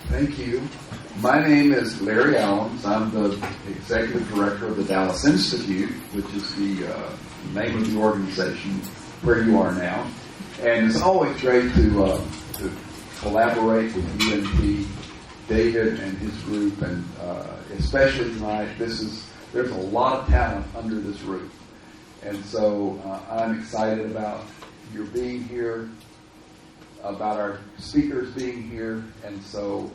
Thank you. My name is Larry Allens. I'm the Executive Director of the Dallas Institute, which is the name of the organization where you are now. And it's always great to collaborate with UNT, David and his group, and especially tonight, there's a lot of talent under this roof. And so I'm excited about your being here, about our speakers being here, and so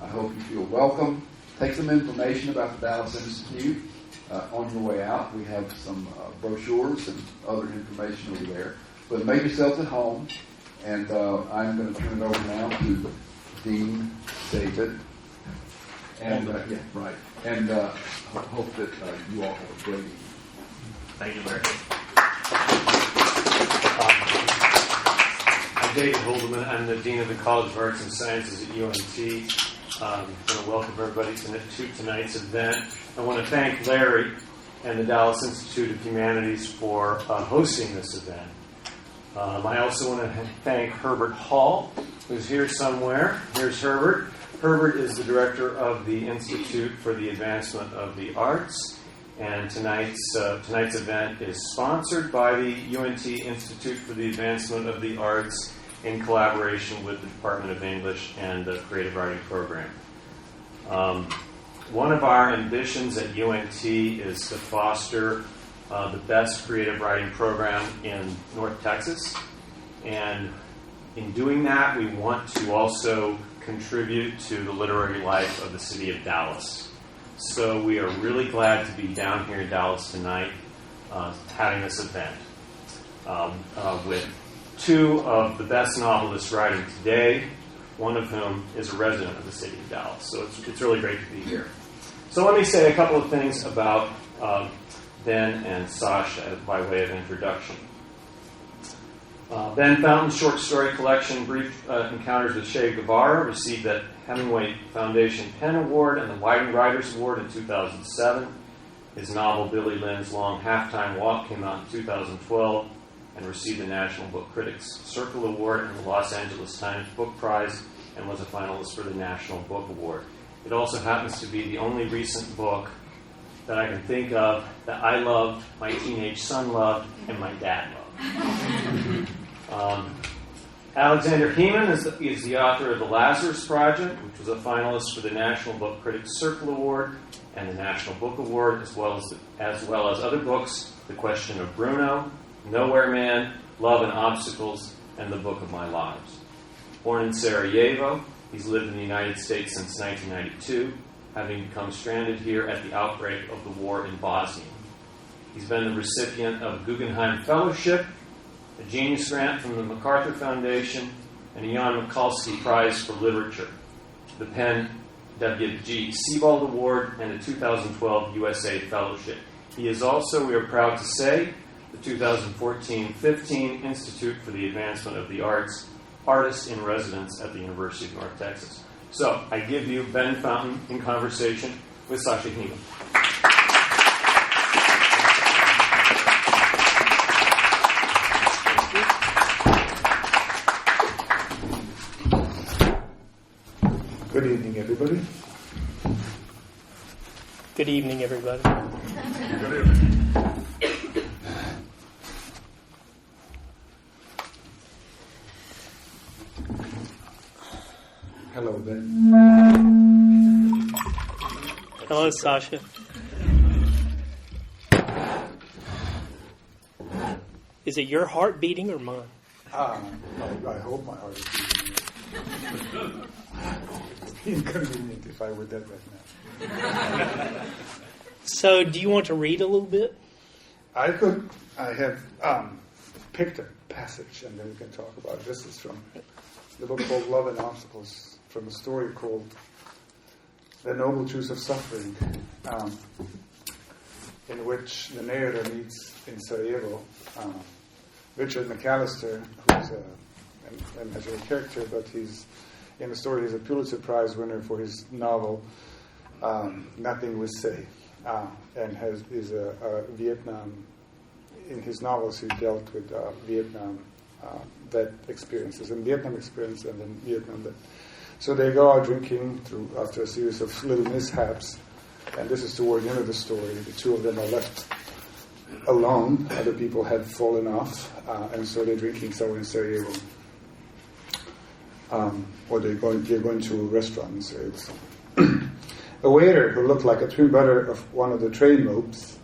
I hope you feel welcome. Take some information about the Dallas Institute on your way out. We have some brochures and other information over there. But make yourselves at home, and I'm going to turn it over now to Dean David. And And hope that you all have a great evening. Thank you, Larry. I'm David Holdeman. I'm the Dean of the College of Arts and Sciences at UNT. I want to welcome everybody to tonight's event. I want to thank Larry and the Dallas Institute of Humanities for hosting this event. I also want to thank Herbert Hall, who's here somewhere. Here's Herbert. Herbert is the director of the Institute for the Advancement of the Arts, and tonight's event is sponsored by the UNT Institute for the Advancement of the Arts in collaboration with the Department of English and the Creative Writing Program. One of our ambitions at UNT is to foster the best creative writing program in North Texas, and in doing that, we want to also contribute to the literary life of the city of Dallas. So we are really glad to be down here in Dallas tonight having this event with two of the best novelists writing today, one of whom is a resident of the city of Dallas. So it's really great to be here. So let me say a couple of things about Ben and Sasha by way of introduction. Ben Fountain's short story collection, Brief Encounters with Che Guevara, received the Hemingway Foundation PEN Award and the Whiting Writers Award in 2007. His novel, Billy Lynn's Long Halftime Walk, came out in 2012 and received the National Book Critics Circle Award and the Los Angeles Times Book Prize, and was a finalist for the National Book Award. It also happens to be the only recent book that I can think of that I loved, my teenage son loved, and my dad loved. Aleksandar Hemon is the author of The Lazarus Project, which was a finalist for the National Book Critics Circle Award and the National Book Award, as well as other books, The Question of Bruno, Nowhere Man, Love and Obstacles, and The Book of My Lives. Born in Sarajevo, he's lived in the United States since 1992, having become stranded here at the outbreak of the war in Bosnia. He's been the recipient of a Guggenheim Fellowship, a Genius Grant from the MacArthur Foundation, and a Jan Mikulski Prize for Literature, the Penn W.G. Sebald Award, and a 2012 USA Fellowship. He is also, we are proud to say, the 2014-15 Institute for the Advancement of the Arts Artist in Residence at the University of North Texas. So, I give you Ben Fountain in conversation with Sasha Hemon. Good evening, everybody. Good evening, everybody. Good evening. Hello, Ben. Hello, Sasha. Is it your heart beating or mine? I hope my heart is beating. Inconvenient if I were dead right now. So, do you want to read a little bit? I could. I have picked a passage, and then we can talk about it. This is from the book called Love and Obstacles, from a story called The Noble Truth of Suffering, in which the narrator meets in Sarajevo Richard McAllister, who's an imaginary character, but in the story he's a Pulitzer Prize winner for his novel Nothing Was Safe, and is a Vietnam. In his novels, he dealt with Vietnam, that experiences, and Vietnam experience, and then Vietnam So they go out drinking after a series of little mishaps, and this is toward the end of the story. The two of them are left alone. Other people had fallen off, and so they're drinking somewhere in Sarajevo. Or they're going to a restaurant in Sarajevo. A waiter who looked like a twin brother of one of the trainlobes,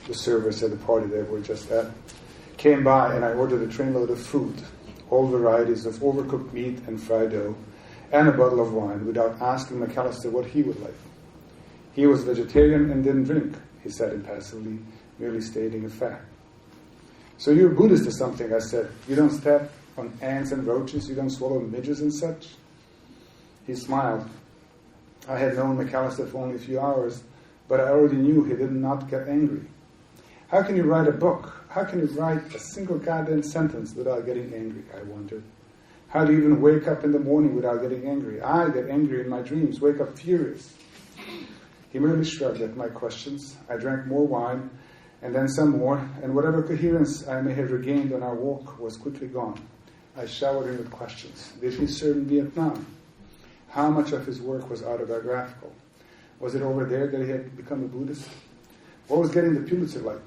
the servers at the party they were just at, came by, and I ordered a trainload of food, all varieties of overcooked meat and fried dough, and a bottle of wine, without asking Aleksandar what he would like. He was vegetarian and didn't drink, he said impassively, merely stating a fact. So you're Buddhist or something, I said. You don't step on ants and roaches, you don't swallow midges and such? He smiled. I had known Aleksandar for only a few hours, but I already knew he did not get angry. How can you write a book? How can you write a single goddamn sentence without getting angry, I wondered. How do you even wake up in the morning without getting angry? I get angry in my dreams, wake up furious. He merely shrugged at my questions. I drank more wine, and then some more, and whatever coherence I may have regained on our walk was quickly gone. I showered him with questions. Did he serve in Vietnam? How much of his work was autobiographical? Was it over there that he had become a Buddhist? What was getting the Pulitzer like?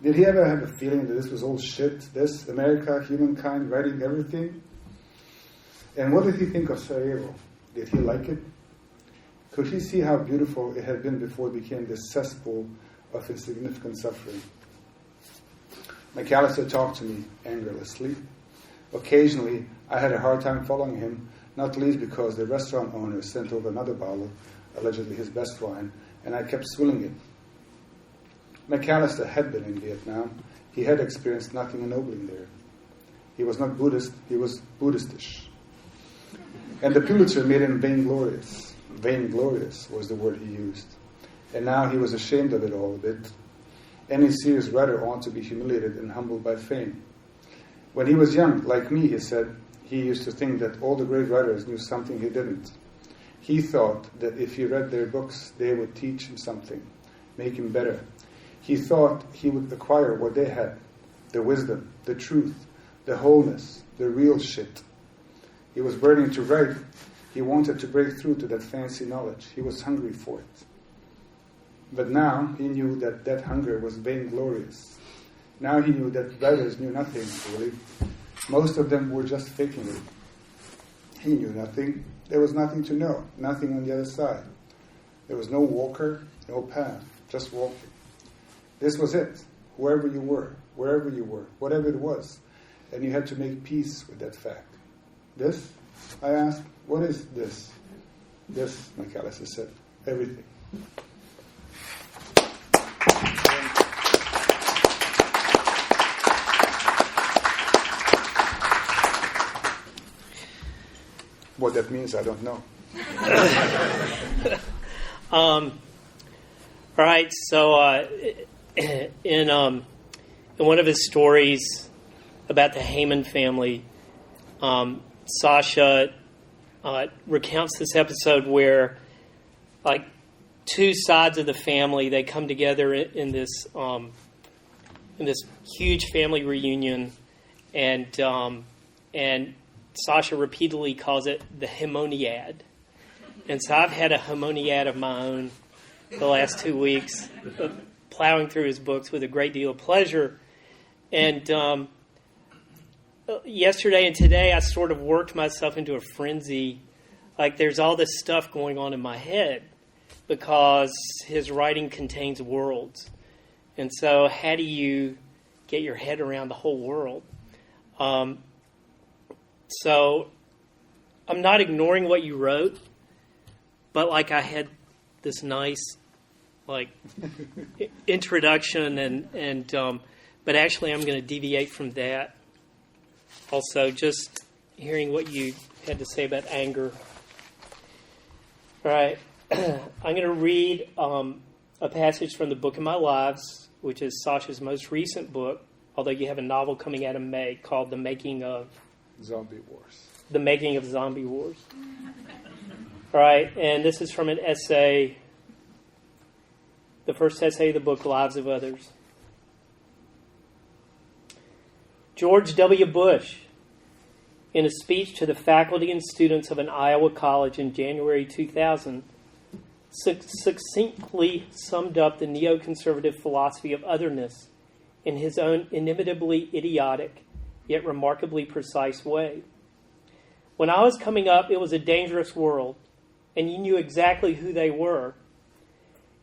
Did he ever have a feeling that this was all shit, this, America, humankind, writing everything? And what did he think of Sarajevo? Did he like it? Could he see how beautiful it had been before it became this cesspool of insignificant suffering? Aleksandar talked to me angerlessly. Occasionally, I had a hard time following him, not least because the restaurant owner sent over another bottle, allegedly his best wine, and I kept swilling it. Aleksandar had been in Vietnam. He had experienced nothing ennobling there. He was not Buddhist, he was Buddhistish. And the Pulitzer made him vainglorious. Vainglorious was the word he used. And now he was ashamed of it all a bit. Any serious writer ought to be humiliated and humbled by fame. When he was young, like me, he said, he used to think that all the great writers knew something he didn't. He thought that if he read their books, they would teach him something, make him better. He thought he would acquire what they had, the wisdom, the truth, the wholeness, the real shit. He was burning to write. He wanted to break through to that fancy knowledge. He was hungry for it. But now he knew that that hunger was vainglorious. Now he knew that writers knew nothing, really. Most of them were just faking it. He knew nothing. There was nothing to know, nothing on the other side. There was no walker, no path, just walking. This was it, whoever you were, wherever you were, whatever it was. And you had to make peace with that fact. This? I asked, what is this? This, Aleksandar said, everything. What that means, I don't know. All right, so in one of his stories about the Hemon family, Sasha recounts this episode where, like, two sides of the family, they come together in this huge family reunion, and Sasha repeatedly calls it the Hemoniad. And so I've had a Hemoniad of my own the last 2 weeks, plowing through his books with a great deal of pleasure. And yesterday and today, I sort of worked myself into a frenzy. Like, there's all this stuff going on in my head because his writing contains worlds. And so how do you get your head around the whole world? So I'm not ignoring what you wrote, but like I had this nice like introduction and but actually I'm going to deviate from that. Also, just hearing what you had to say about anger. All right, I'm going to read a passage from the Book of My Lives, which is Sasha's most recent book, although you have a novel coming out in May called The Making of Zombie Wars. The Making of Zombie Wars. All right, and this is from an essay, the first essay of the book, Lives of Others. George W. Bush, in a speech to the faculty and students of an Iowa college in January 2000, succinctly summed up the neoconservative philosophy of otherness in his own inimitably idiotic, yet remarkably precise way. When I was coming up, it was a dangerous world, and you knew exactly who they were.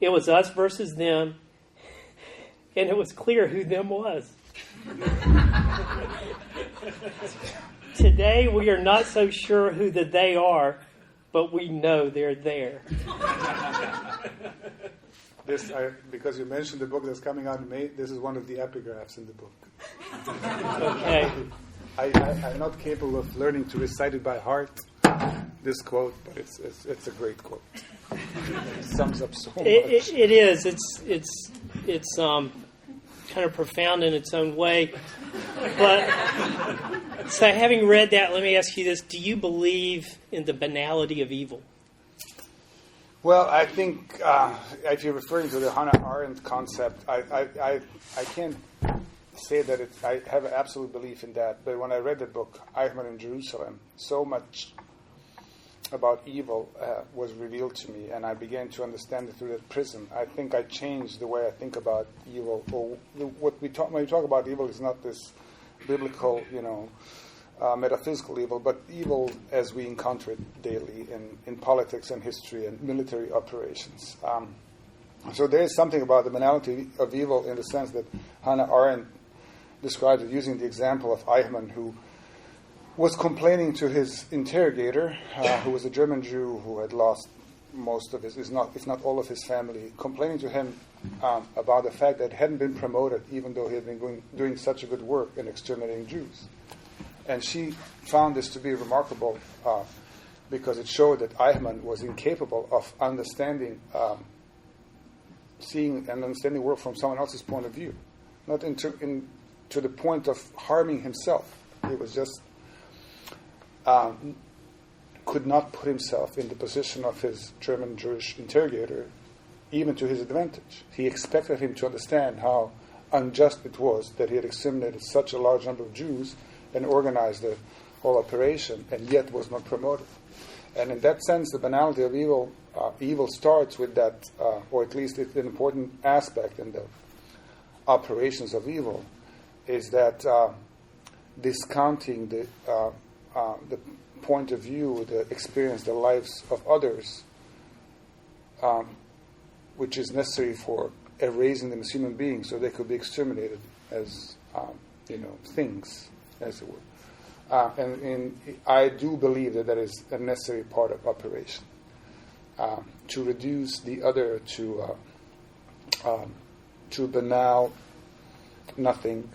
It was us versus them, and it was clear who them was. Today, we are not so sure who the they are, but we know they're there. Because you mentioned the book that's coming out in May, this is one of the epigraphs in the book. Okay. I'm not capable of learning to recite it by heart, this quote, but it's a great quote. It sums up so much. It is. It's kind of profound in its own way. But so, having read that, let me ask you this: do you believe in the banality of evil? Well, I think if you're referring to the Hannah Arendt concept, I can't say that I have an absolute belief in that. But when I read the book, Eichmann in Jerusalem, so much about evil was revealed to me, and I began to understand it through that prism. I think I changed the way I think about evil. Or when we talk about evil, is not this biblical, metaphysical evil, but evil as we encounter it daily in politics and history and military operations. So there is something about the banality of evil in the sense that Hannah Arendt described it using the example of Eichmann, who was complaining to his interrogator, who was a German Jew who had lost most of if not all of his family, complaining to him about the fact that he hadn't been promoted, even though he had been doing such a good work in exterminating Jews. And she found this to be remarkable because it showed that Eichmann was incapable of seeing and understanding work from someone else's point of view, not to the point of harming himself. He was just could not put himself in the position of his German Jewish interrogator, even to his advantage. He expected him to understand how unjust it was that he had exterminated such a large number of Jews and organized the whole operation, and yet was not promoted. And in that sense, the banality of evil starts with that, or at least it's an important aspect in the operations of evil, is that discounting the point of view, the experience, the lives of others, which is necessary for erasing them as human beings so they could be exterminated as things, as it were. And I do believe that is a necessary part of operation, to reduce the other to banal nothing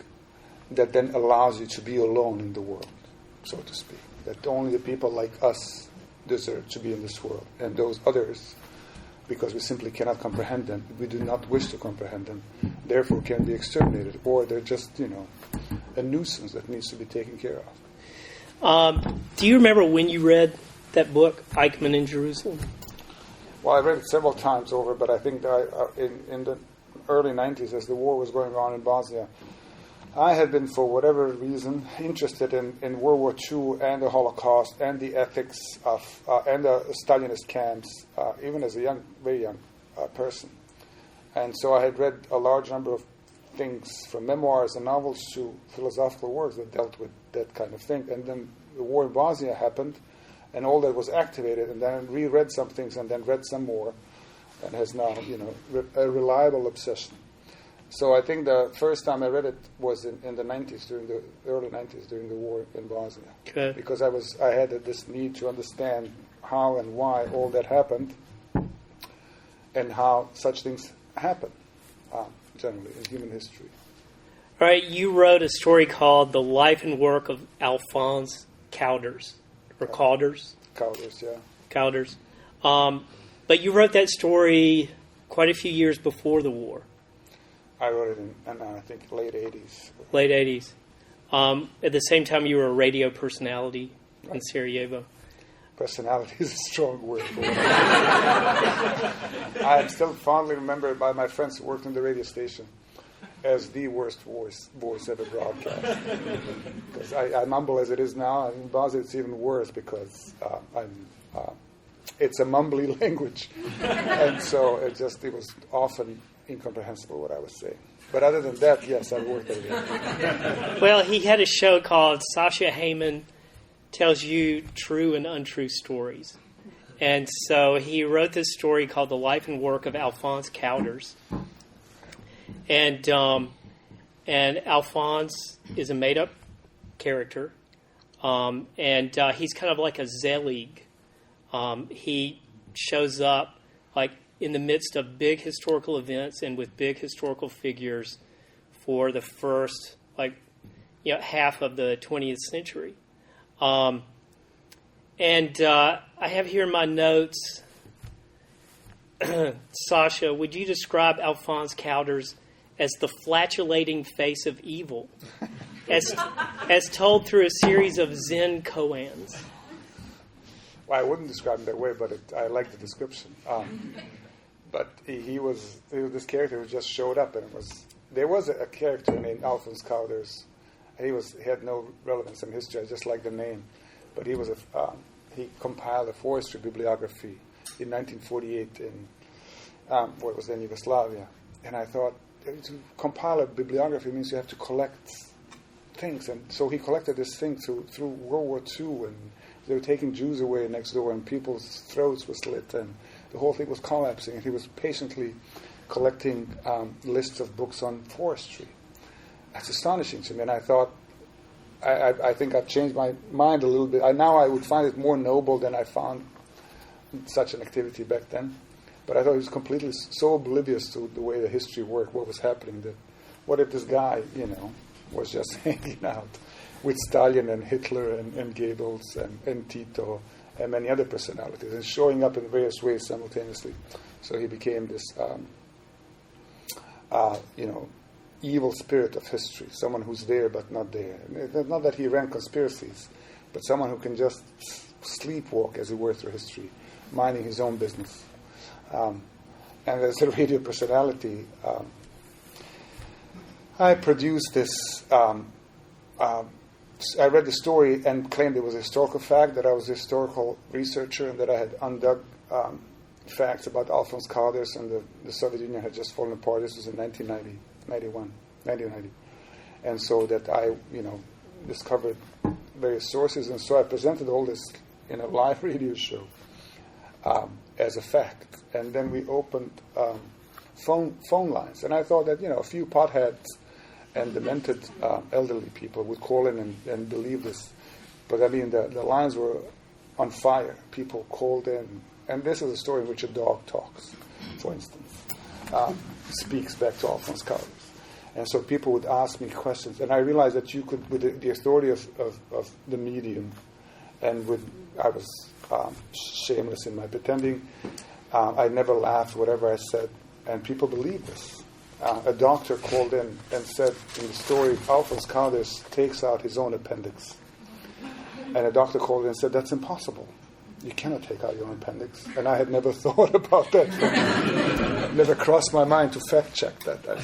that then allows you to be alone in the world, so to speak. That only the people like us deserve to be in this world, and those others, because we simply cannot comprehend them, we do not wish to comprehend them, therefore can be exterminated, or they're just, a nuisance that needs to be taken care of. Do you remember when you read that book, Eichmann in Jerusalem? Well, I read it several times over, but I think that in the early 90s, as the war was going on in Bosnia, I had been, for whatever reason, interested in World War II and the Holocaust and the ethics of and the Stalinist camps, even as a very young person. And so I had read a large number of things, from memoirs and novels to philosophical works that dealt with that kind of thing. And then the war in Bosnia happened, and all that was activated, and then I reread some things and then read some more, and has now, a reliable obsession. So I think the first time I read it was in the 90s, during the early 90s, during the war in Bosnia. Okay. Because I had this need to understand how and why all that happened, and how such things happen, generally, in human history. All right, you wrote a story called The Life and Work of Alphonse Cowders, or Cowders. Cowders, yeah. Cowders. But you wrote that story quite a few years before the war. I wrote it in I think, late 80s. Late 80s. At the same time, you were a radio personality in Sarajevo. Personality is a strong word. I am still fondly remembered by my friends who worked in the radio station. as the worst voice ever broadcast. Because I mumble as it is now. In Basel it's even worse because it's a mumbly language. And so it was often incomprehensible what I was saying. But other than that, yes, I worked at it. Well, he had a show called Sasha Hemon Tells You True and Untrue Stories. And so he wrote this story called The Life and Work of Alphonse Cowders. And Alphonse is a made-up character. And he's kind of like a Zelig. He shows up like in the midst of big historical events and with big historical figures for the first half of the 20th century. I have here in my notes, Sasha, would you describe Alphonse Cowders as the flatulating face of evil, as told through a series of Zen koans? Well, I wouldn't describe him that way, but I like the description. But he was this character who just showed up, and there was a character named Alphonse Cowders. He had no relevance in history. I just like the name, but he compiled a forestry bibliography in 1948 in what was then Yugoslavia, and I thought to compile a bibliography means you have to collect things, and so he collected this thing through World War II, and they were taking Jews away next door, and people's throats were slit, and the whole thing was collapsing, and he was patiently collecting lists of books on forestry. That's astonishing to me, and I thought, I think I've changed my mind a little bit. Now I would find it more noble than I found such an activity back then. But I thought he was completely so oblivious to the way the history worked, what was happening, that what if this guy, was just hanging out with Stalin and Hitler and Goebbels and Tito and many other personalities, and showing up in various ways simultaneously. So he became this, evil spirit of history, someone who's there but not there. Not that he ran conspiracies, but someone who can just sleepwalk, as it were, through history, minding his own business. And as a radio personality, I produced this. I read the story and claimed it was a historical fact, that I was a historical researcher and that I had undug facts about Alphonse Cowders, and the Soviet Union had just fallen apart. This was in 1990. And so that I, discovered various sources, and so I presented all this in a live radio show as a fact. And then we opened phone lines. And I thought that, a few potheads and demented elderly people would call in and believe this. But the lines were on fire. People called in. And this is a story in which a dog talks, for instance. Speaks back to Alphonse Cowders. And so people would ask me questions. And I realized that you could, with the authority of the medium, and I was shameless in my pretending. I never laughed, whatever I said. And people believed this. A doctor called in and said in the story, Alphonse Cowders takes out his own appendix. And a doctor called in and said, that's impossible. You cannot take out your own appendix. And I had never thought about that. Never crossed my mind to fact check that.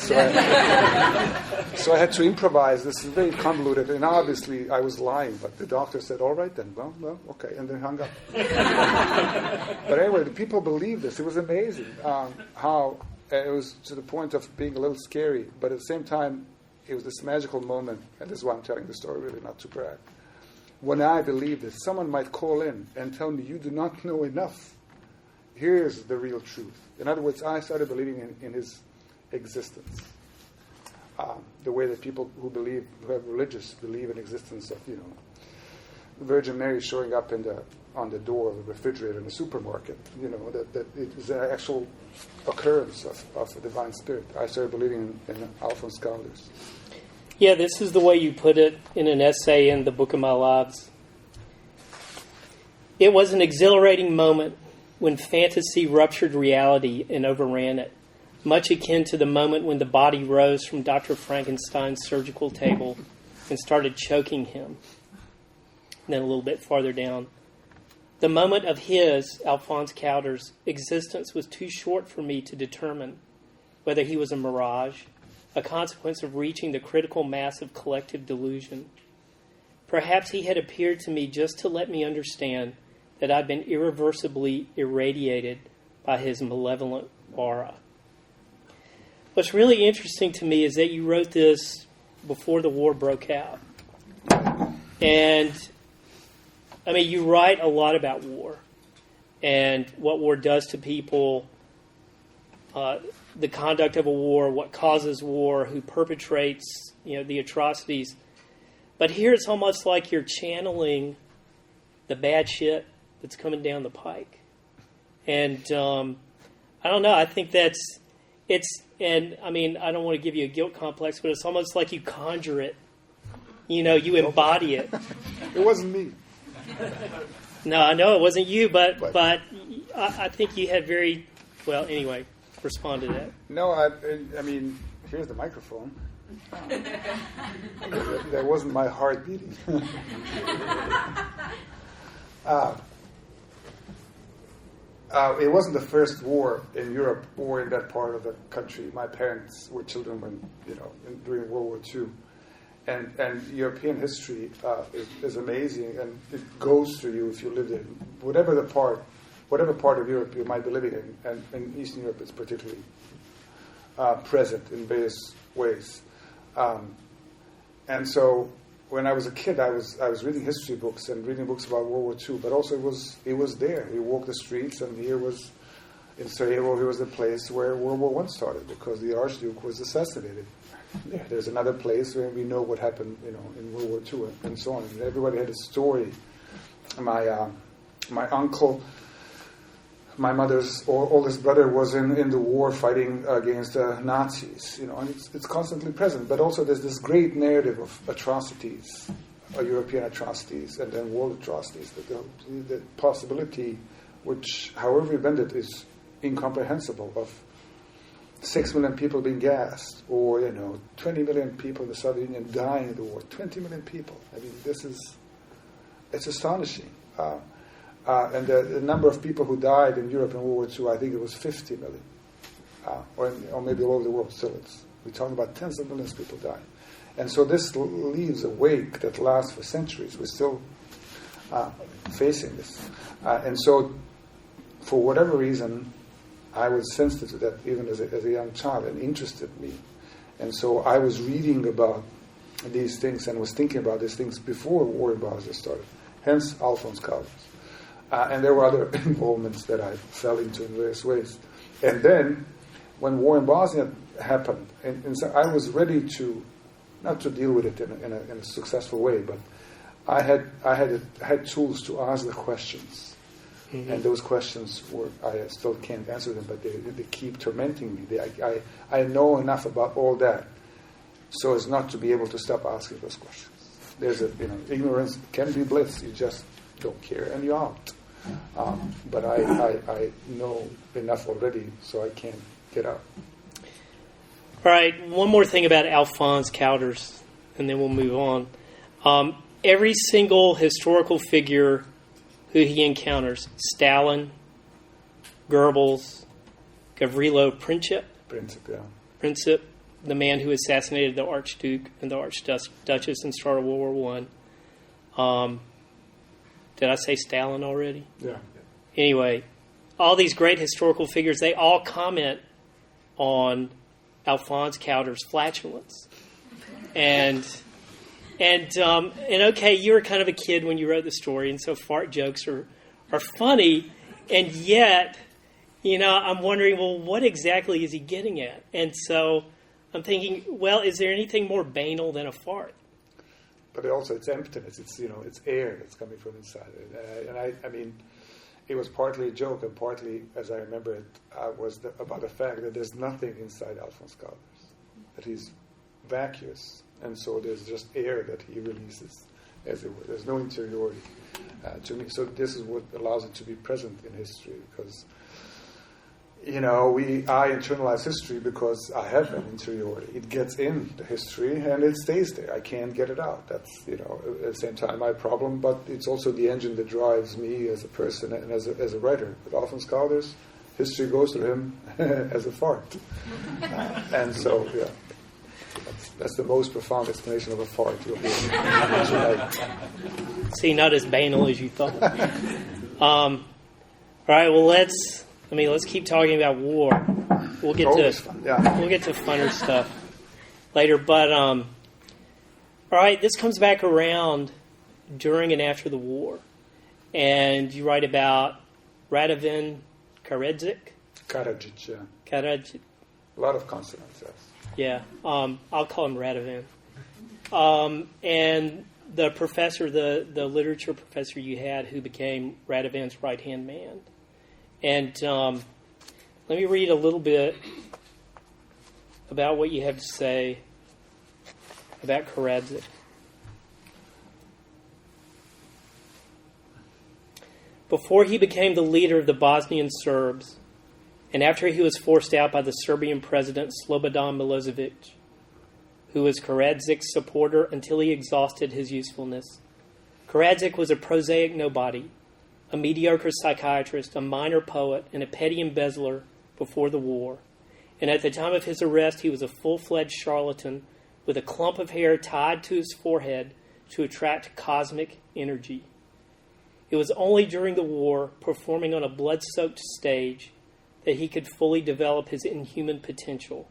So I had to improvise. This is very convoluted. And obviously I was lying. But the doctor said, all right then. Well, okay. And then hung up. But anyway, the people believed this. It was amazing how it was to the point of being a little scary. But at the same time, it was this magical moment. And this is why I'm telling the story, really, not to brag. When I believed this, someone might call in and tell me, you do not know enough. Here's the real truth. In other words, I started believing in his existence. The way that people who have religious, believe in existence of, the Virgin Mary showing up on the door of the refrigerator in the supermarket. That it is an actual occurrence of a divine spirit. I started believing in Alphonse Cowders. Yeah, this is the way you put it in an essay in the Book of My Lives. It was an exhilarating moment when fantasy ruptured reality and overran it, much akin to the moment when the body rose from Dr. Frankenstein's surgical table and started choking him. And then a little bit farther down. The moment of his, Alphonse Cowders' existence was too short for me to determine whether he was a mirage, a consequence of reaching the critical mass of collective delusion. Perhaps he had appeared to me just to let me understand that I'd been irreversibly irradiated by his malevolent aura. What's really interesting to me is that you wrote this before the war broke out. And, I mean, you write a lot about war and what war does to people, the conduct of a war, what causes war, who perpetrates, the atrocities. But here it's almost like you're channeling the bad shit that's coming down the pike. And I don't know, I think and I mean, I don't want to give you a guilt complex, but it's almost like you conjure it. You embody it. It wasn't me. No, I know it wasn't you, but I think you had anyway, respond to that. No, I mean, here's the microphone. That wasn't my heart beating. It wasn't the first war in Europe or in that part of the country. My parents were children when, during World War II. And European history is amazing, and it goes through you if you live in whatever part of Europe you might be living in, and in Eastern Europe it's particularly present in various ways. And so when I was a kid, I was reading history books and reading books about World War II, but also it was there. You walk the streets, and in Sarajevo, here was the place where World War I started, because the Archduke was assassinated. There's another place where we know what happened, in World War II and so on. And everybody had a story. My uncle, my mother's oldest brother, was in the war fighting against Nazis. And it's constantly present. But also there's this great narrative of atrocities, European atrocities, and then world atrocities. The possibility, which, however you bend it, is incomprehensible, of 6 million people being gassed, or 20 million people in the Soviet Union dying in the war. 20 million people. I mean, it's astonishing. And the number of people who died in Europe in World War II, I think it was 50 million, or maybe all over the world. Still, we're talking about tens of millions of people dying, and so this leaves a wake that lasts for centuries. We're still facing this, and so for whatever reason, I was sensitive to that even as a young child, and interested me. And so I was reading about these things and was thinking about these things before war in Bosnia started. Hence Alphonse Caldas. And there were other involvements that I fell into in various ways. And then, when war in Bosnia happened, and so I was ready to, not to deal with it in a successful way, but I had tools to ask the questions. Mm-hmm. And those questions I still can't answer them, but they keep tormenting me. I know enough about all that so as not to be able to stop asking those questions. There's ignorance can be bliss. You just don't care and you're out. But I know enough already, so I can't get out. All right, one more thing about Alphonse Caldas, and then we'll move on. Every single historical figure who he encounters, Stalin, Goebbels, Gavrilo Princip, the man who assassinated the Archduke and the Archduchess and started World War I. Did I say Stalin already? Yeah. Anyway, all these great historical figures, they all comment on Alphonse Caldas' flatulence. And okay, you were kind of a kid when you wrote the story, and so fart jokes are funny, and yet, I'm wondering, well, what exactly is he getting at? And so I'm thinking, well, is there anything more banal than a fart? But also, it's emptiness. It's it's air that's coming from inside. And I mean, it was partly a joke, and partly, as I remember it, was about the fact that there's nothing inside Alphonse Caldas, that he's vacuous, and so there's just air that he releases, as it were. There's no interiority to me. So this is what allows it to be present in history, because I internalize history because I have an interiority. It gets in the history and it stays there. I can't get it out. That's, at the same time my problem, but it's also the engine that drives me as a person and as a writer. With Alphonse Caldas, history goes through him as a fart. And so, yeah. That's the most profound explanation of a fart. See, not as banal as you thought. All right. Well, let's keep talking about war. We'll get to funner stuff later. But all right, this comes back around during and after the war, and you write about Radovan Karadzic. Karadzic, yeah. Karadzic. A lot of consonants, yes. Yeah, I'll call him Radovan. And the professor, the literature professor you had, who became Radovan's right-hand man. And let me read a little bit about what you have to say about Karadzic. Before he became the leader of the Bosnian Serbs, and after he was forced out by the Serbian president Slobodan Milosevic, who was Karadzic's supporter until he exhausted his usefulness. Karadzic was a prosaic nobody, a mediocre psychiatrist, a minor poet, and a petty embezzler before the war. And at the time of his arrest, he was a full-fledged charlatan with a clump of hair tied to his forehead to attract cosmic energy. It was only during the war, performing on a blood-soaked stage, that he could fully develop his inhuman potential.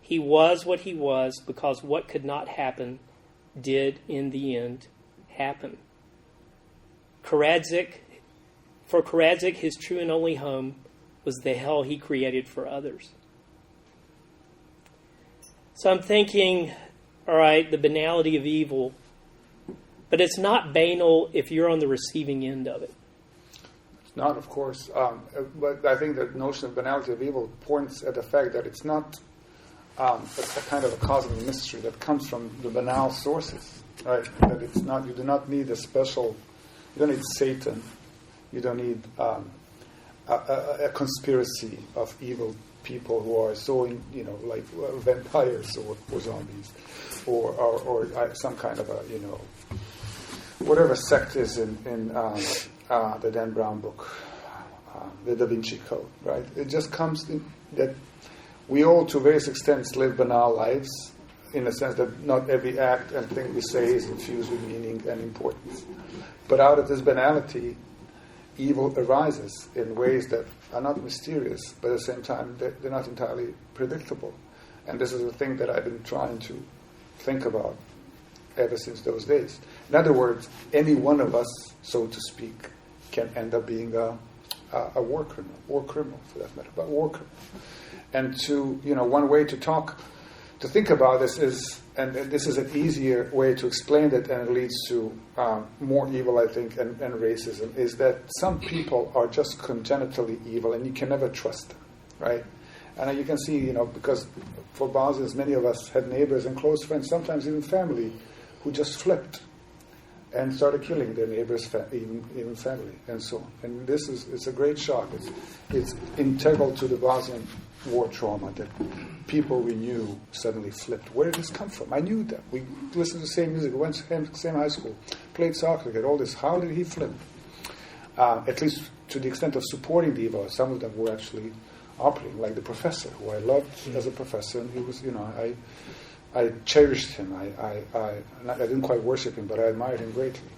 He was what he was because what could not happen did, in the end, happen. For Karadzic, his true and only home was the hell he created for others. So I'm thinking, all right, the banality of evil, but it's not banal if you're on the receiving end of it. Not, of course, but I think the notion of banality of evil points at the fact that it's not a kind of a cosmic mystery that comes from the banal sources, right? That it's not. You do not need a special. You don't need Satan. You don't need a conspiracy of evil people who are so, like vampires or zombies, or some kind of a, whatever sect is in the Dan Brown book, the Da Vinci Code, right? It just comes in that we all, to various extents, live banal lives, in the sense that not every act and thing we say is infused with meaning and importance. But out of this banality, evil arises in ways that are not mysterious, but at the same time, they're not entirely predictable. And this is the thing that I've been trying to think about ever since those days. In other words, any one of us, so to speak, can end up being a war criminal, or criminal for that matter, but war criminal. And one way to think about this is, and this is an easier way to explain it, and it leads to more evil, I think, and racism, is that some people are just congenitally evil, and you can never trust them, right? And you can see, because for Bosnians, many of us had neighbors and close friends, sometimes even family, who just flipped and started killing their neighbors, even family, and so on. And it's a great shock. It's integral to the Bosnian war trauma that people we knew suddenly flipped. Where did this come from? I knew them. We listened to the same music, went to the same high school, played soccer, did all this. How did he flip? At least to the extent of supporting the evil. Some of them were actually operating, like the professor, who I loved as a professor, and he was, I cherished him. I didn't quite worship him, but I admired him greatly.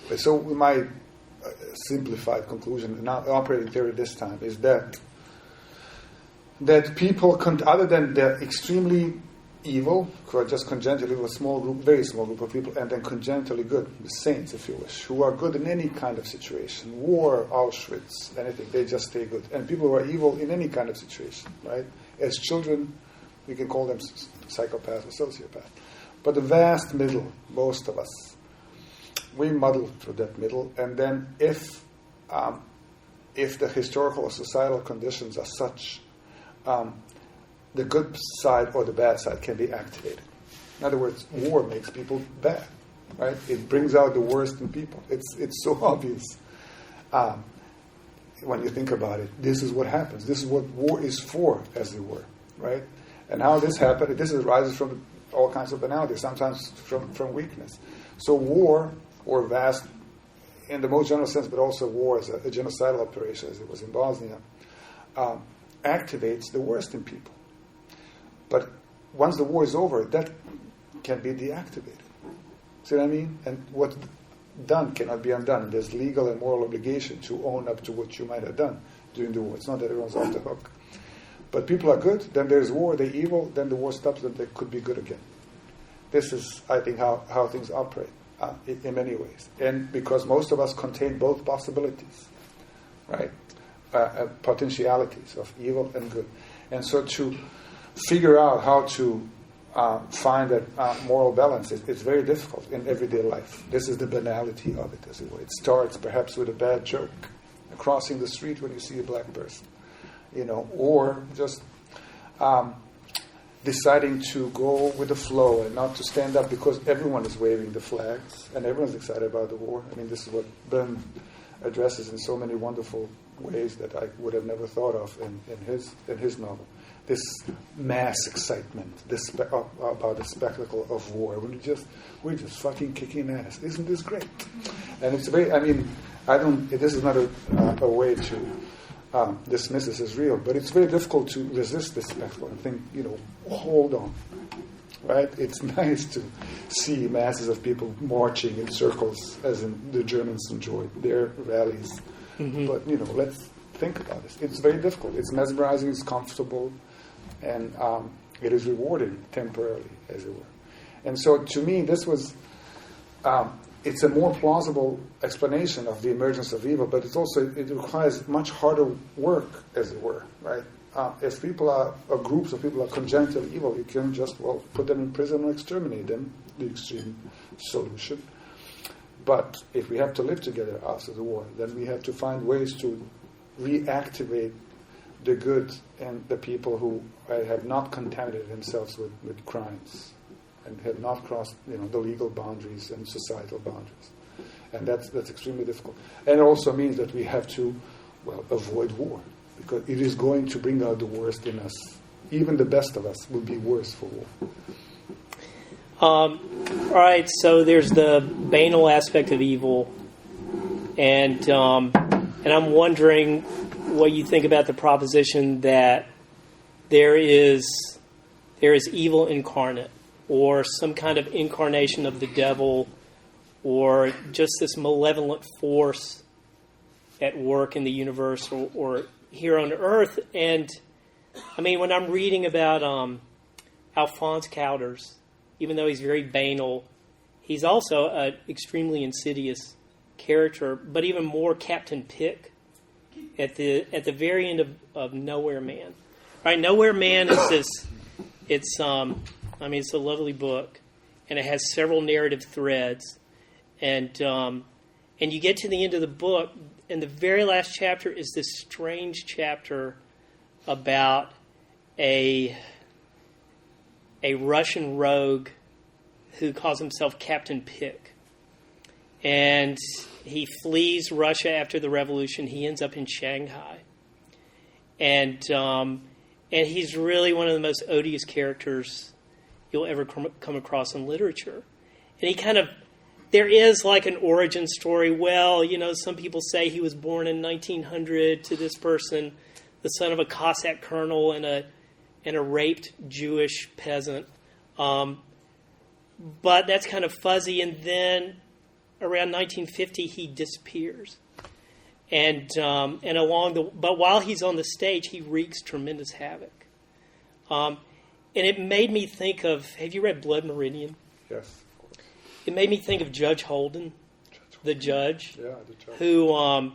But so my simplified conclusion, now operating theory this time, is that people, other than the extremely evil, who are just congenitally evil, a small group, very small group of people, and then congenitally good, the saints, if you wish, who are good in any kind of situation, war, Auschwitz, anything, they just stay good. And people who are evil in any kind of situation, right? As children, we can call them psychopaths or sociopaths. But the vast middle, most of us, we muddle through that middle, and then if the historical or societal conditions are such, the good side or the bad side can be activated. In other words, war makes people bad, right? It brings out the worst in people. It's so obvious when you think about it. This is what happens. This is what war is for, as it were, right? And how this happened, this arises from all kinds of banality, sometimes from weakness. So war, or vast, in the most general sense, but also war as a genocidal operation, as it was in Bosnia, activates the worst in people. But once the war is over, that can be deactivated. See what I mean? And what's done cannot be undone. There's legal and moral obligation to own up to what you might have done during the war. It's not that everyone's off the hook. But people are good, then there's war, they're evil, then the war stops, then they could be good again. This is, I think, how things operate in many ways. And because most of us contain both possibilities, right? Potentialities of evil and good. And so to figure out how to find that moral balance, it's very difficult in everyday life. This is the banality of it, as it were. It starts perhaps with a bad joke, crossing the street when you see a black person, or just deciding to go with the flow and not to stand up because everyone is waving the flags and everyone's excited about the war. I mean, this is what Byrne addresses in so many wonderful ways that I would have never thought of in his novel. This mass excitement, about the spectacle of war. We're just fucking kicking ass. Isn't this great? And it's very. I mean, this is not a way to dismiss this as real, but it's very difficult to resist this spectacle and think, hold on. Right? It's nice to see masses of people marching in circles, as in the Germans enjoyed their rallies. Mm-hmm. But let's think about this. It's very difficult. It's mesmerizing. It's comfortable. And it is rewarding temporarily, as it were. And so, to me, this was, it's a more plausible explanation of the emergence of evil, but it requires much harder work, as it were, right? If people are, or groups of people are congenitally evil, you can just, put them in prison or exterminate them, the extreme solution. But if we have to live together after the war, then we have to find ways to reactivate the good and the people who have not contaminated themselves with crimes and have not crossed the legal boundaries and societal boundaries. And that's extremely difficult. And it also means that we have to avoid war, because it is going to bring out the worst in us. Even the best of us will be worse for war. All right, so there's the banal aspect of evil, and I'm wondering what you think about the proposition that there is evil incarnate, or some kind of incarnation of the devil, or just this malevolent force at work in the universe or here on Earth. And I mean, when I'm reading about Alphonse Cowders, even though he's very banal, he's also an extremely insidious character, but even more Captain Pick at the very end of Nowhere Man. Right, Nowhere Man is this. It's it's a lovely book, and it has several narrative threads, and you get to the end of the book, and the very last chapter is this strange chapter about a Russian rogue who calls himself Captain Pick, and he flees Russia after the revolution. He ends up in Shanghai, and he's really one of the most odious characters you'll ever come across in literature. And there is like an origin story. Well, some people say he was born in 1900 to this person, the son of a Cossack colonel and a raped Jewish peasant. But that's kind of fuzzy. And then around 1950, he disappears. And but while he's on the stage, he wreaks tremendous havoc. And it made me think of, have you read Blood Meridian? Yes. It made me think of Judge Holden, the judge. Yeah, the judge. Who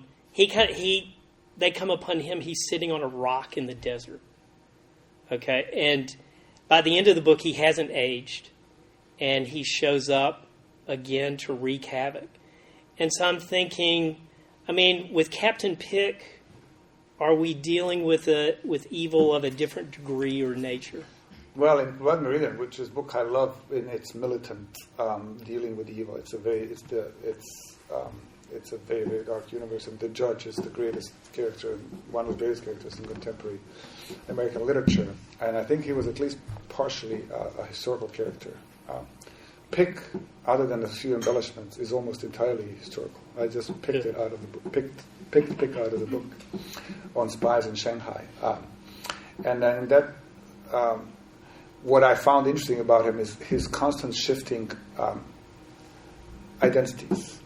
they come upon him. He's sitting on a rock in the desert. Okay, and by the end of the book, he hasn't aged, and he shows up again to wreak havoc. And so I'm thinking, with Captain Pick, are we dealing with evil of a different degree or nature? Well, in Blood Meridian, which is a book I love in its militant dealing with evil, it's a very very dark universe, and the judge is the greatest character, one of the greatest characters in contemporary American literature, and I think he was at least partially a historical character. Pick, other than a few embellishments, is almost entirely historical. I just picked it out of the book, picked Pick out of the book on spies in Shanghai, and then that. what I found interesting about him is his constant shifting identities.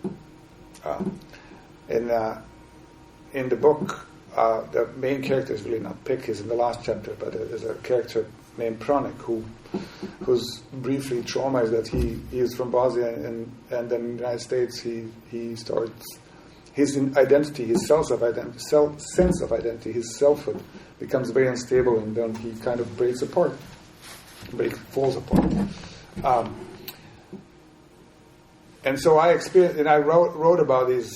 In the book, the main character is really not Pick, he's in the last chapter, but there's a character named Pronik who's briefly traumatized that he is from Bosnia and then in the United States he starts his identity, his sense of identity, his selfhood becomes very unstable, and then he kind of falls apart. And so I wrote about these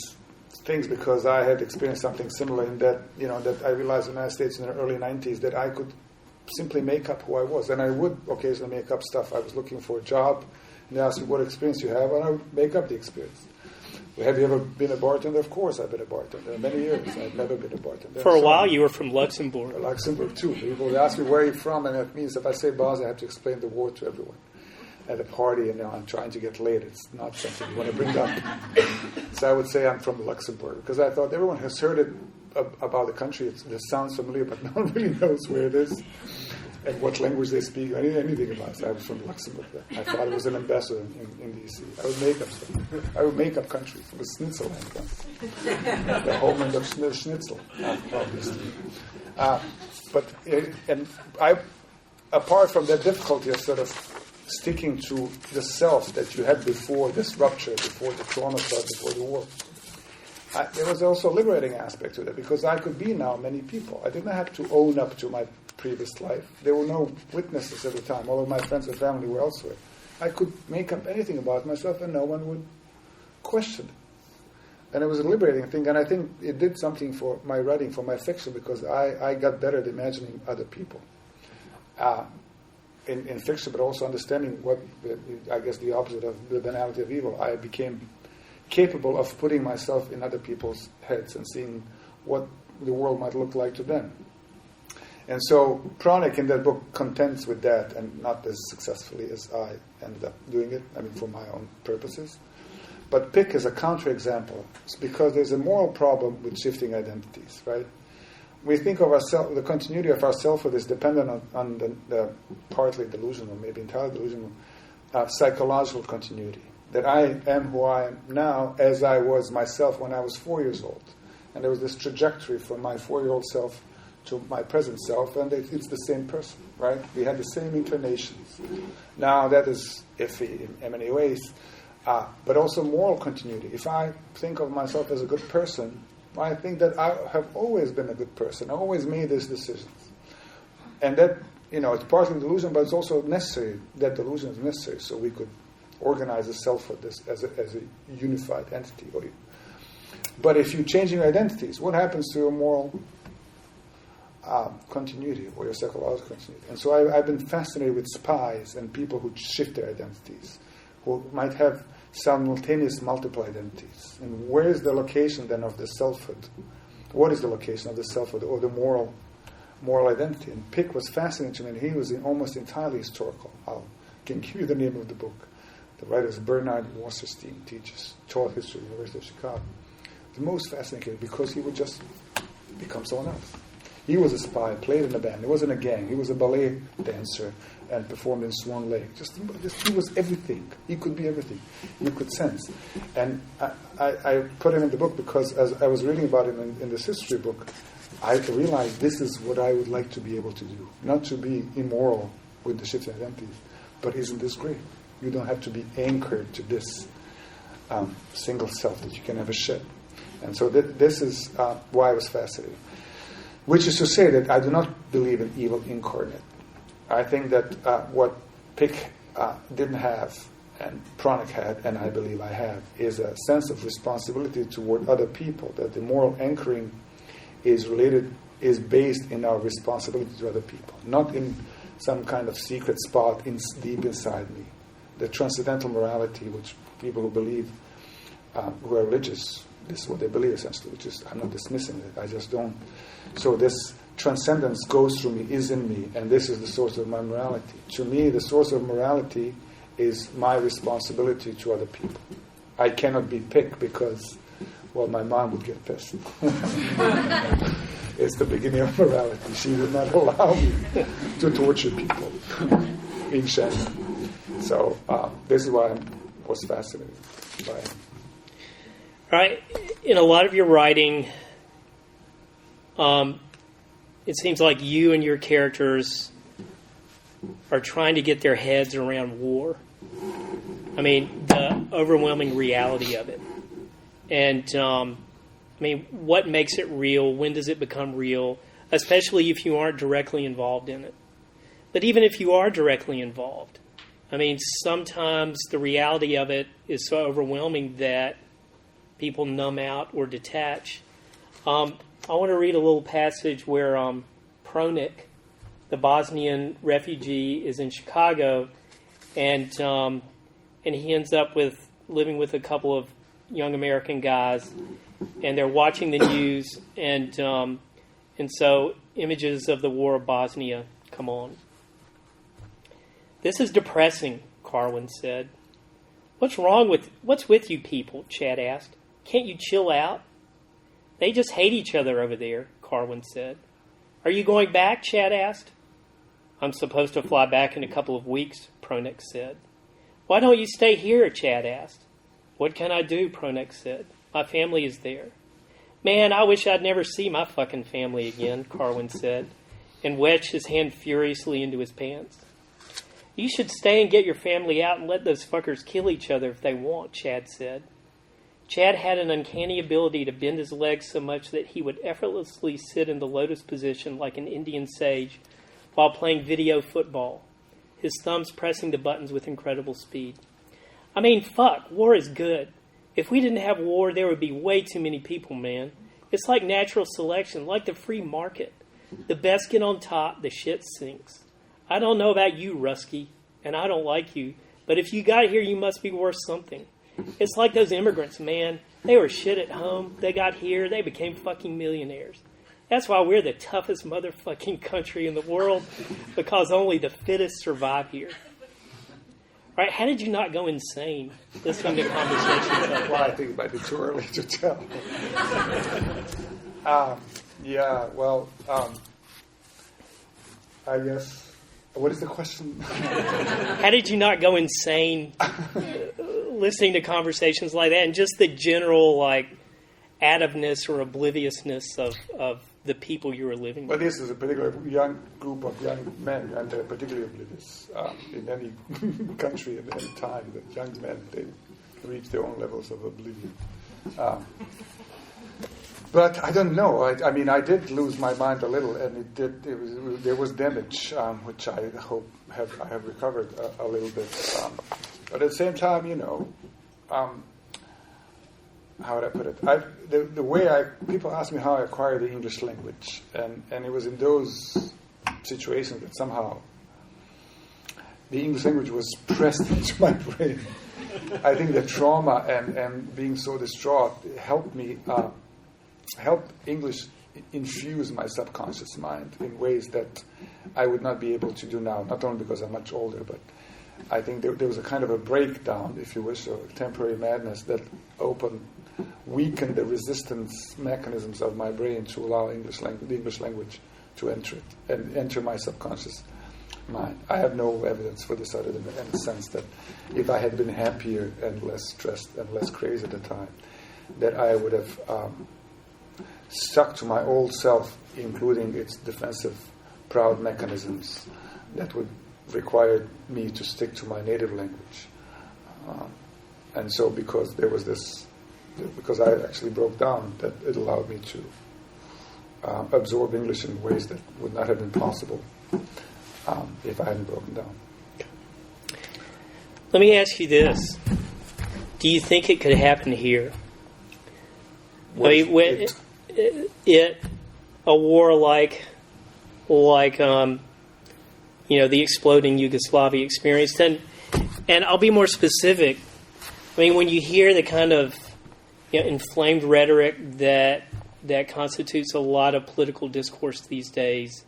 things because I had experienced something similar in that, that I realized in the United States in the early 90s that I could simply make up who I was. And I would occasionally make up stuff. I was looking for a job, and they asked me what experience you have, and I would make up the experience. Have you ever been a bartender? Of course I've been a bartender. Many years I've never been a bartender. For a while you were from Luxembourg. Luxembourg too. People would ask me, where are you from? And it means if I say Bosnia, I have to explain the war to everyone. At a party, I'm trying to get laid. It's not something you want to bring up. So I would say I'm from Luxembourg, because I thought everyone has heard it about the country. It sounds familiar, but no one really knows where it is and what language they speak, or anything about it. So I was from Luxembourg. I thought it was an ambassador in D.C. I would make up stuff. I would make up countries. It was Switzerland, the homeland of Schnitzel, obviously. Apart from that difficulty of sort of sticking to the self that you had before this rupture, before the trauma started, before the war, there was also a liberating aspect to that, because I could be now many people. I didn't have to own up to my previous life. There were no witnesses at the time. All of my friends and family were elsewhere. I could make up anything about myself and no one would question it. And it was a liberating thing, and I think it did something for my writing, for my fiction, because I got better at imagining other people. In fiction, but also understanding what, I guess, the opposite of the banality of evil. I became capable of putting myself in other people's heads and seeing what the world might look like to them. And so Pronik in that book contends with that, and not as successfully as I ended up doing it, for my own purposes. But Pick is a counterexample. It's because there's a moral problem with shifting identities, right? We think of ourselves, the continuity of our selfhood is dependent on the partly delusional, maybe entirely delusional, psychological continuity. That I am who I am now as I was myself when I was 4 years old. And there was this trajectory from my 4-year-old self to my present self, and it's the same person, right? We have the same inclinations. Now that is iffy in many ways, but also moral continuity. If I think of myself as a good person, I think that I have always been a good person. I always made these decisions. And that, it's partly delusion, but it's also necessary. That delusion is necessary so we could organize the selfhood as a unified entity. But if you're changing your identities, what happens to your moral continuity or your psychological continuity? And so I've been fascinated with spies and people who shift their identities, who might have simultaneous multiple identities. And where is the location then of the selfhood? What is the location of the selfhood or the moral identity? And Pick was fascinating to me, and he was almost entirely historical. I can give you the name of the book. The writer is Bernard Wasserstein, taught history at the University of Chicago. The most fascinating because he would just become someone else. He was a spy, played in a band. He wasn't a gang. He was a ballet dancer and performed in Swan Lake. Just he was everything. He could be everything. You could sense. And I put him in the book because as I was reading about him in this history book, I realized this is what I would like to be able to do. Not to be immoral with the shifting identities, but isn't this great? You don't have to be anchored to this single self that you can never shed. And so this is why I was fascinated. Which is to say that I do not believe in evil incarnate. I think that what Pick didn't have, and Pronik had, and I believe I have, is a sense of responsibility toward other people, that the moral anchoring is based in our responsibility to other people, not in some kind of secret spot deep inside me. The transcendental morality, which people who believe, who are religious, this is what they believe essentially, which is, I'm not dismissing it, I just don't. So this transcendence goes through me, is in me, and this is the source of my morality. To me, the source of morality is my responsibility to other people. I cannot be Pick because, well, my mom would get pissed. It's the beginning of morality. She would not allow me to torture people. in Schengen. So this is why I was fascinated by him. Right. In a lot of your writing, it seems like you and your characters are trying to get their heads around war. I mean, the overwhelming reality of it. And, what makes it real? When does it become real? Especially if you aren't directly involved in it. But even if you are directly involved, sometimes the reality of it is so overwhelming that people numb out or detach. I want to read a little passage where Pronik, the Bosnian refugee, is in Chicago, and he ends up living with a couple of young American guys, and they're watching the news, and so images of the War of Bosnia come on. "This is depressing," Carwin said. What's with you people?" Chad asked. "Can't you chill out?" "They just hate each other over there," Carwin said. "Are you going back?" Chad asked. "I'm supposed to fly back in a couple of weeks," Pronik said. "Why don't you stay here?" Chad asked. "What can I do?" Pronik said. "My family is there." "Man, I wish I'd never see my fucking family again," Carwin said, and wedged his hand furiously into his pants. "You should stay and get your family out and let those fuckers kill each other if they want," Chad said. Chad had an uncanny ability to bend his legs so much that he would effortlessly sit in the lotus position like an Indian sage while playing video football, his thumbs pressing the buttons with incredible speed. Fuck, war is good. If we didn't have war, there would be way too many people, man. It's like natural selection, like the free market. The best get on top, the shit sinks. I don't know about you, Rusky, and I don't like you, but if you got here, you must be worth something. It's like those immigrants, man. They were shit at home. They got here. They became fucking millionaires. That's why we're the toughest motherfucking country in the world, because only the fittest survive here. Right? How did you not go insane listening to conversations like that? Well, I think it might be too early to tell. I guess. What is the question? How did you not go insane listening to conversations like that, and just the general addiveness or obliviousness of the people you were living with? Well, this is a particular young group of young men, and they're particularly oblivious in any country at any time. The young men, they reach their own levels of oblivion. But I don't know. I did lose my mind a little, and there was damage, which I hope I have recovered a little bit. But at the same time, how would I put it? The way people ask me how I acquired the English language, and it was in those situations that somehow the English language was pressed into my brain. I think the trauma and being so distraught helped me. Helped English infuse my subconscious mind in ways that I would not be able to do now, not only because I'm much older, but I think there was a kind of a breakdown, if you wish, or temporary madness that weakened the resistance mechanisms of my brain to allow the English language to enter it and enter my subconscious mind. I have no evidence for this other than in the sense that if I had been happier and less stressed and less crazy at the time, that I would have stuck to my old self, including its defensive, proud mechanisms that would require me to stick to my native language. And so because there was this, because I actually broke down, that it allowed me to absorb English in ways that would not have been possible if I hadn't broken down. Let me ask you this. Do you think it could happen here? A war like the exploding Yugoslavia experience, and I'll be more specific. When you hear the kind of inflamed rhetoric that constitutes a lot of political discourse these days,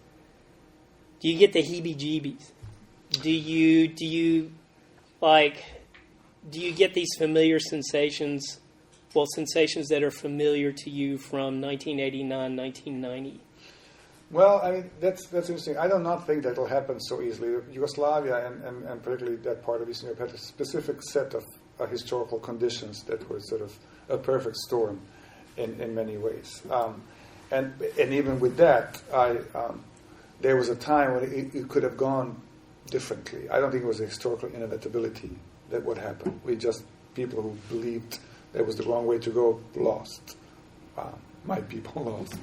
do you get the heebie-jeebies? Do you get these familiar sensations? Well, sensations that are familiar to you from 1989, 1990. Well, I mean, that's interesting. I do not think that will happen so easily. Yugoslavia and particularly that part of Eastern Europe had a specific set of historical conditions that were sort of a perfect storm in many ways. And even with that, there was a time when it could have gone differently. I don't think it was a historical inevitability that would happen. People who believed that was the wrong way to go lost. My people lost.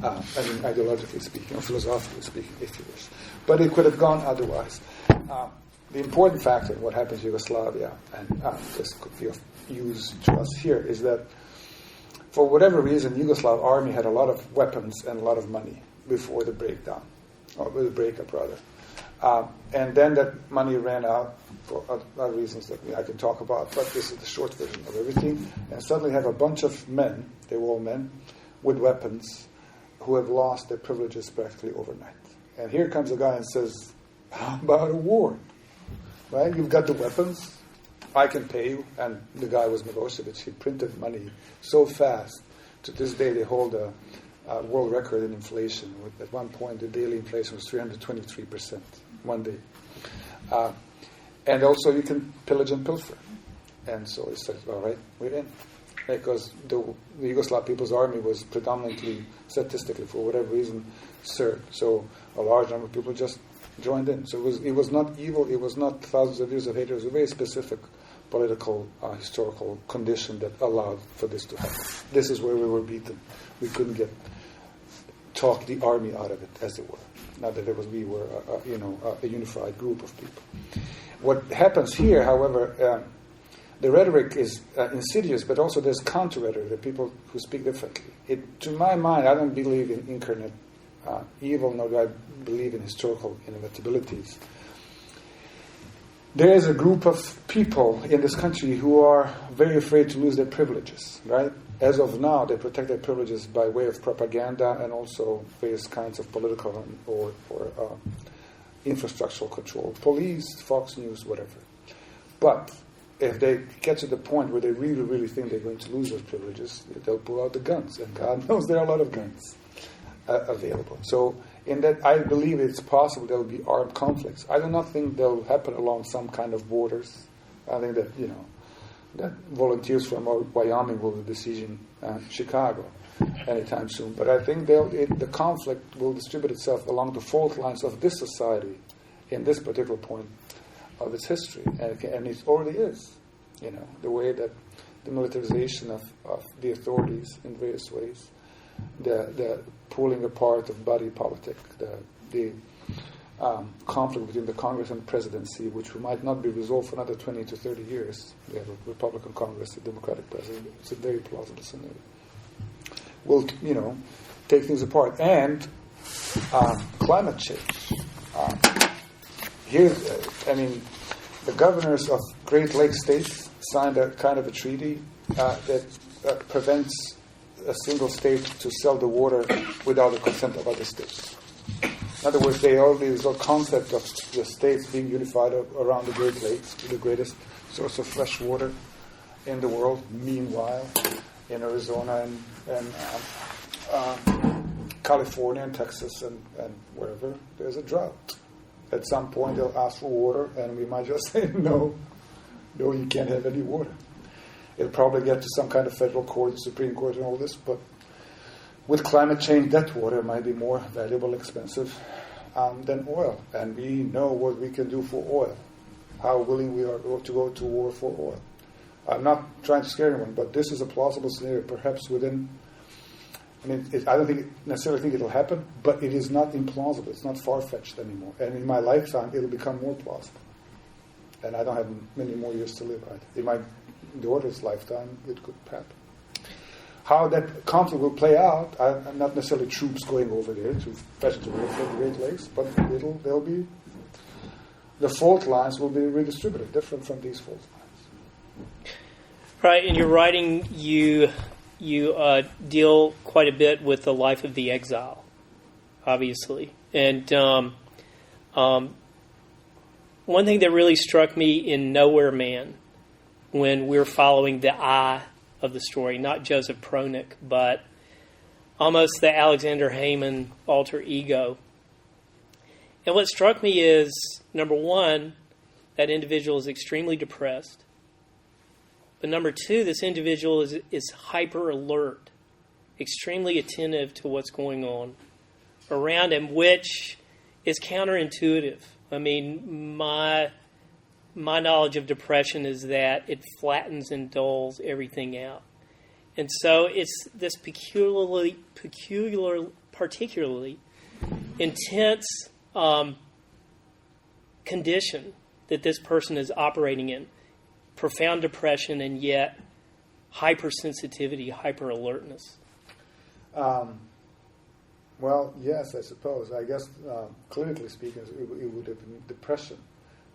I mean, ideologically speaking, or philosophically speaking, if you wish. But it could have gone otherwise. The important factor in what happened to Yugoslavia, and this could be of use to us here, is that for whatever reason, the Yugoslav army had a lot of weapons and a lot of money before the breakdown, or the breakup rather. And then that money ran out for other reasons that I can talk about, but this is the short version of everything. And suddenly have a bunch of men, they were all men, with weapons who have lost their privileges practically overnight. And here comes a guy and says, how about a war? Right? You've got the weapons, I can pay you. And the guy was Milosevic. He printed money so fast. To this day, they hold a world record in inflation. At one point, the daily inflation was 323% one day. And also, you can pillage and pilfer. And so he said, all right, we're in. Because the Yugoslav People's Army was predominantly, statistically, for whatever reason, Serb. So a large number of people just joined in. So it was not evil. It was not thousands of years of hatred. It was a very specific political, historical condition that allowed for this to happen. This is where we were beaten. We couldn't talk the army out of it, as it were. Not that we were, a unified group of people. What happens here, however, the rhetoric is insidious, but also there's counter-rhetoric, the people who speak differently. To my mind, I don't believe in incarnate evil, nor do I believe in historical inevitabilities. There is a group of people in this country who are very afraid to lose their privileges, right? As of now, they protect their privileges by way of propaganda and also various kinds of political or infrastructural control. Police, Fox News, whatever. But if they get to the point where they really, really think they're going to lose those privileges, they'll pull out the guns. And God knows there are a lot of guns available. So in that, I believe it's possible there will be armed conflicts. I do not think they'll happen along some kind of borders. I think that, that volunteers from Wyoming will be besieging Chicago anytime soon. But I think the conflict will distribute itself along the fault lines of this society in this particular point of its history. And it already is, the way that the militarization of the authorities in various ways, the pulling apart of body politic, the conflict between the Congress and the presidency, which might not be resolved for another 20 to 30 years. We have a Republican Congress, a Democratic president. It's a very plausible scenario. Will, take things apart. And climate change. The governors of Great Lakes states signed a kind of a treaty that prevents a single state to sell the water without the consent of other states. In other words, there's a concept of the states being unified around the Great Lakes, the greatest source of fresh water in the world. Meanwhile, in Arizona and California and Texas and wherever, there's a drought. At some point, they'll ask for water, and we might just say, no, you can't have any water. It'll probably get to some kind of federal court, Supreme Court, and all this, but with climate change, that water might be more valuable, expensive than oil. And we know what we can do for oil, how willing we are to go to war for oil. I'm not trying to scare anyone, but this is a plausible scenario, perhaps within... I don't necessarily think it'll happen, but it is not implausible. It's not far-fetched anymore. And in my lifetime, it'll become more plausible. And I don't have many more years to live. Right? In my daughter's lifetime, it could happen. How that conflict will play out, I'm not necessarily troops going over there to fetch the water from the Great Lakes, but the fault lines will be redistributed, different from these fault lines. Right, in your writing, you deal quite a bit with the life of the exile, obviously. And one thing that really struck me in Nowhere Man, when we're following the eye of the story, not Joseph Pronik, but almost the Aleksandar Hemon alter ego. And what struck me is, number one, that individual is extremely depressed. But number two, this individual is hyper alert, extremely attentive to what's going on around him, which is counterintuitive. I mean, my knowledge of depression is that it flattens and dulls everything out. And so it's this particularly intense condition that this person is operating in. Profound depression and yet hypersensitivity, hyper-alertness. Well, yes, I suppose. I guess clinically speaking, it would have been depression.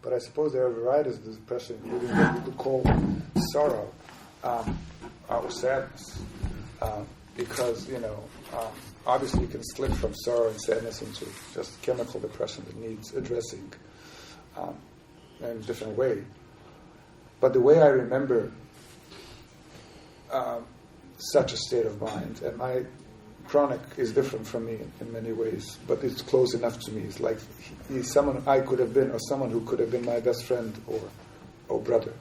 But I suppose there are varieties of depression, including what we could call sorrow, or sadness. Because, obviously you can slip from sorrow and sadness into just chemical depression that needs addressing in a different way. But the way I remember such a state of mind, and my chronic is different from me in many ways, but it's close enough to me. It's like he's someone I could have been, or someone who could have been my best friend or brother,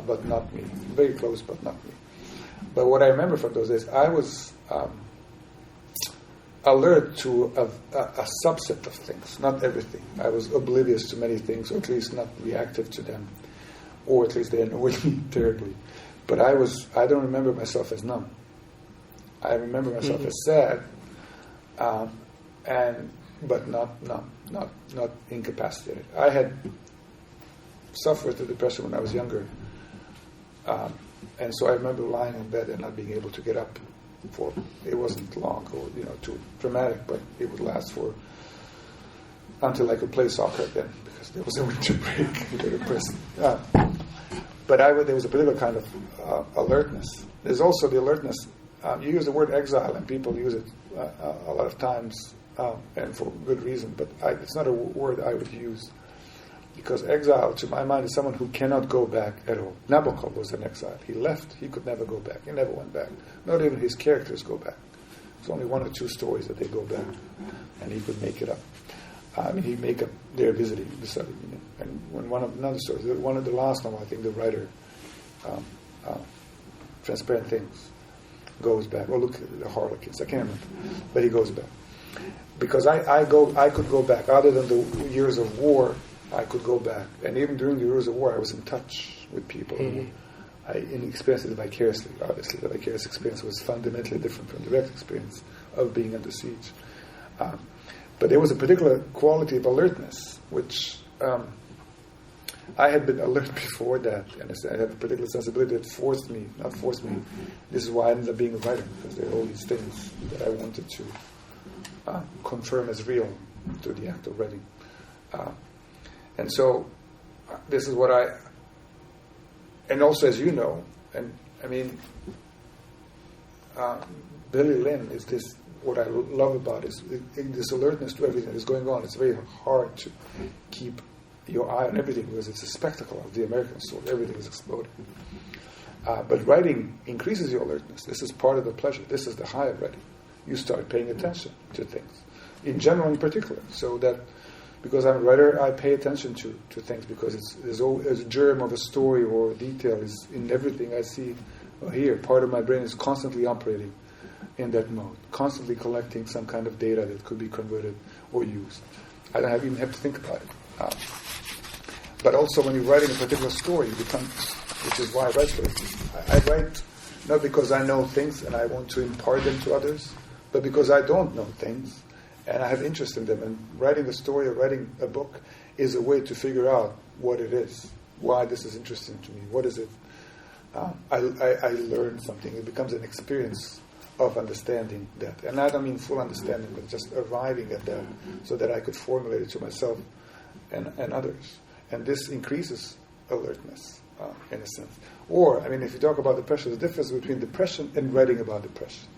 but not me. Very close, but not me. But what I remember from those days, I was alert to a subset of things, not everything. I was oblivious to many things, or at least not reactive to them, or at least they annoyed me terribly. But I don't remember myself as numb. I remember myself as sad, but not numb, not incapacitated. I had suffered the depression when I was younger, and so I remember lying in bed and not being able to get up. It wasn't long or too dramatic, but it would last until I could play soccer again, because there was a winter break. But there was a particular kind of alertness. There's also the alertness. You use the word exile, and people use it a lot of times, and for good reason, but it's not a word I would use, because exile, to my mind, is someone who cannot go back at all. Nabokov was an exile. He left. He could never go back. He never went back. Not even his characters go back. There's only one or two stories that they go back, and he could make it up. He'd make up their visiting. And when another story, one of the last novel, I think the writer, Transparent Things, goes back. Oh, look at the Harlequins. I can't remember, but he goes back because I could go back. Other than the years of war, I could go back, and even during the years of war, I was in touch with people. I experienced it vicariously. Obviously, the vicarious experience was fundamentally different from the direct experience of being under siege. But there was a particular quality of alertness, which I had been alert before that, and I had a particular sensibility that not forced me. This is why I ended up being a writer, because there are all these things that I wanted to confirm as real through the act of writing. And so, this is what and also as you know, and I mean, Billy Lynn is this. What I love about is this alertness to everything that is going on. It's very hard to keep your eye on everything because it's a spectacle of the American sort. Everything is exploding. But writing increases your alertness. This is part of the pleasure. This is the high of writing. You start paying attention to things, in general, in particular. So that because I'm a writer, I pay attention to things because there's always a germ of a story or a detail is in everything I see or hear. Part of my brain is constantly operating in that mode, constantly collecting some kind of data that could be converted or used. I don't even have to think about it. But also when you're writing a particular story, which is why I write stories. I write not because I know things and I want to impart them to others, but because I don't know things and I have interest in them. And writing a story or writing a book is a way to figure out what it is, why this is interesting to me, what is it. I learn something. It becomes an experience of understanding that. And I don't mean full understanding, but just arriving at that so that I could formulate it to myself and others. And this increases alertness, in a sense. Or, if you talk about depression, the difference between depression and writing about depression.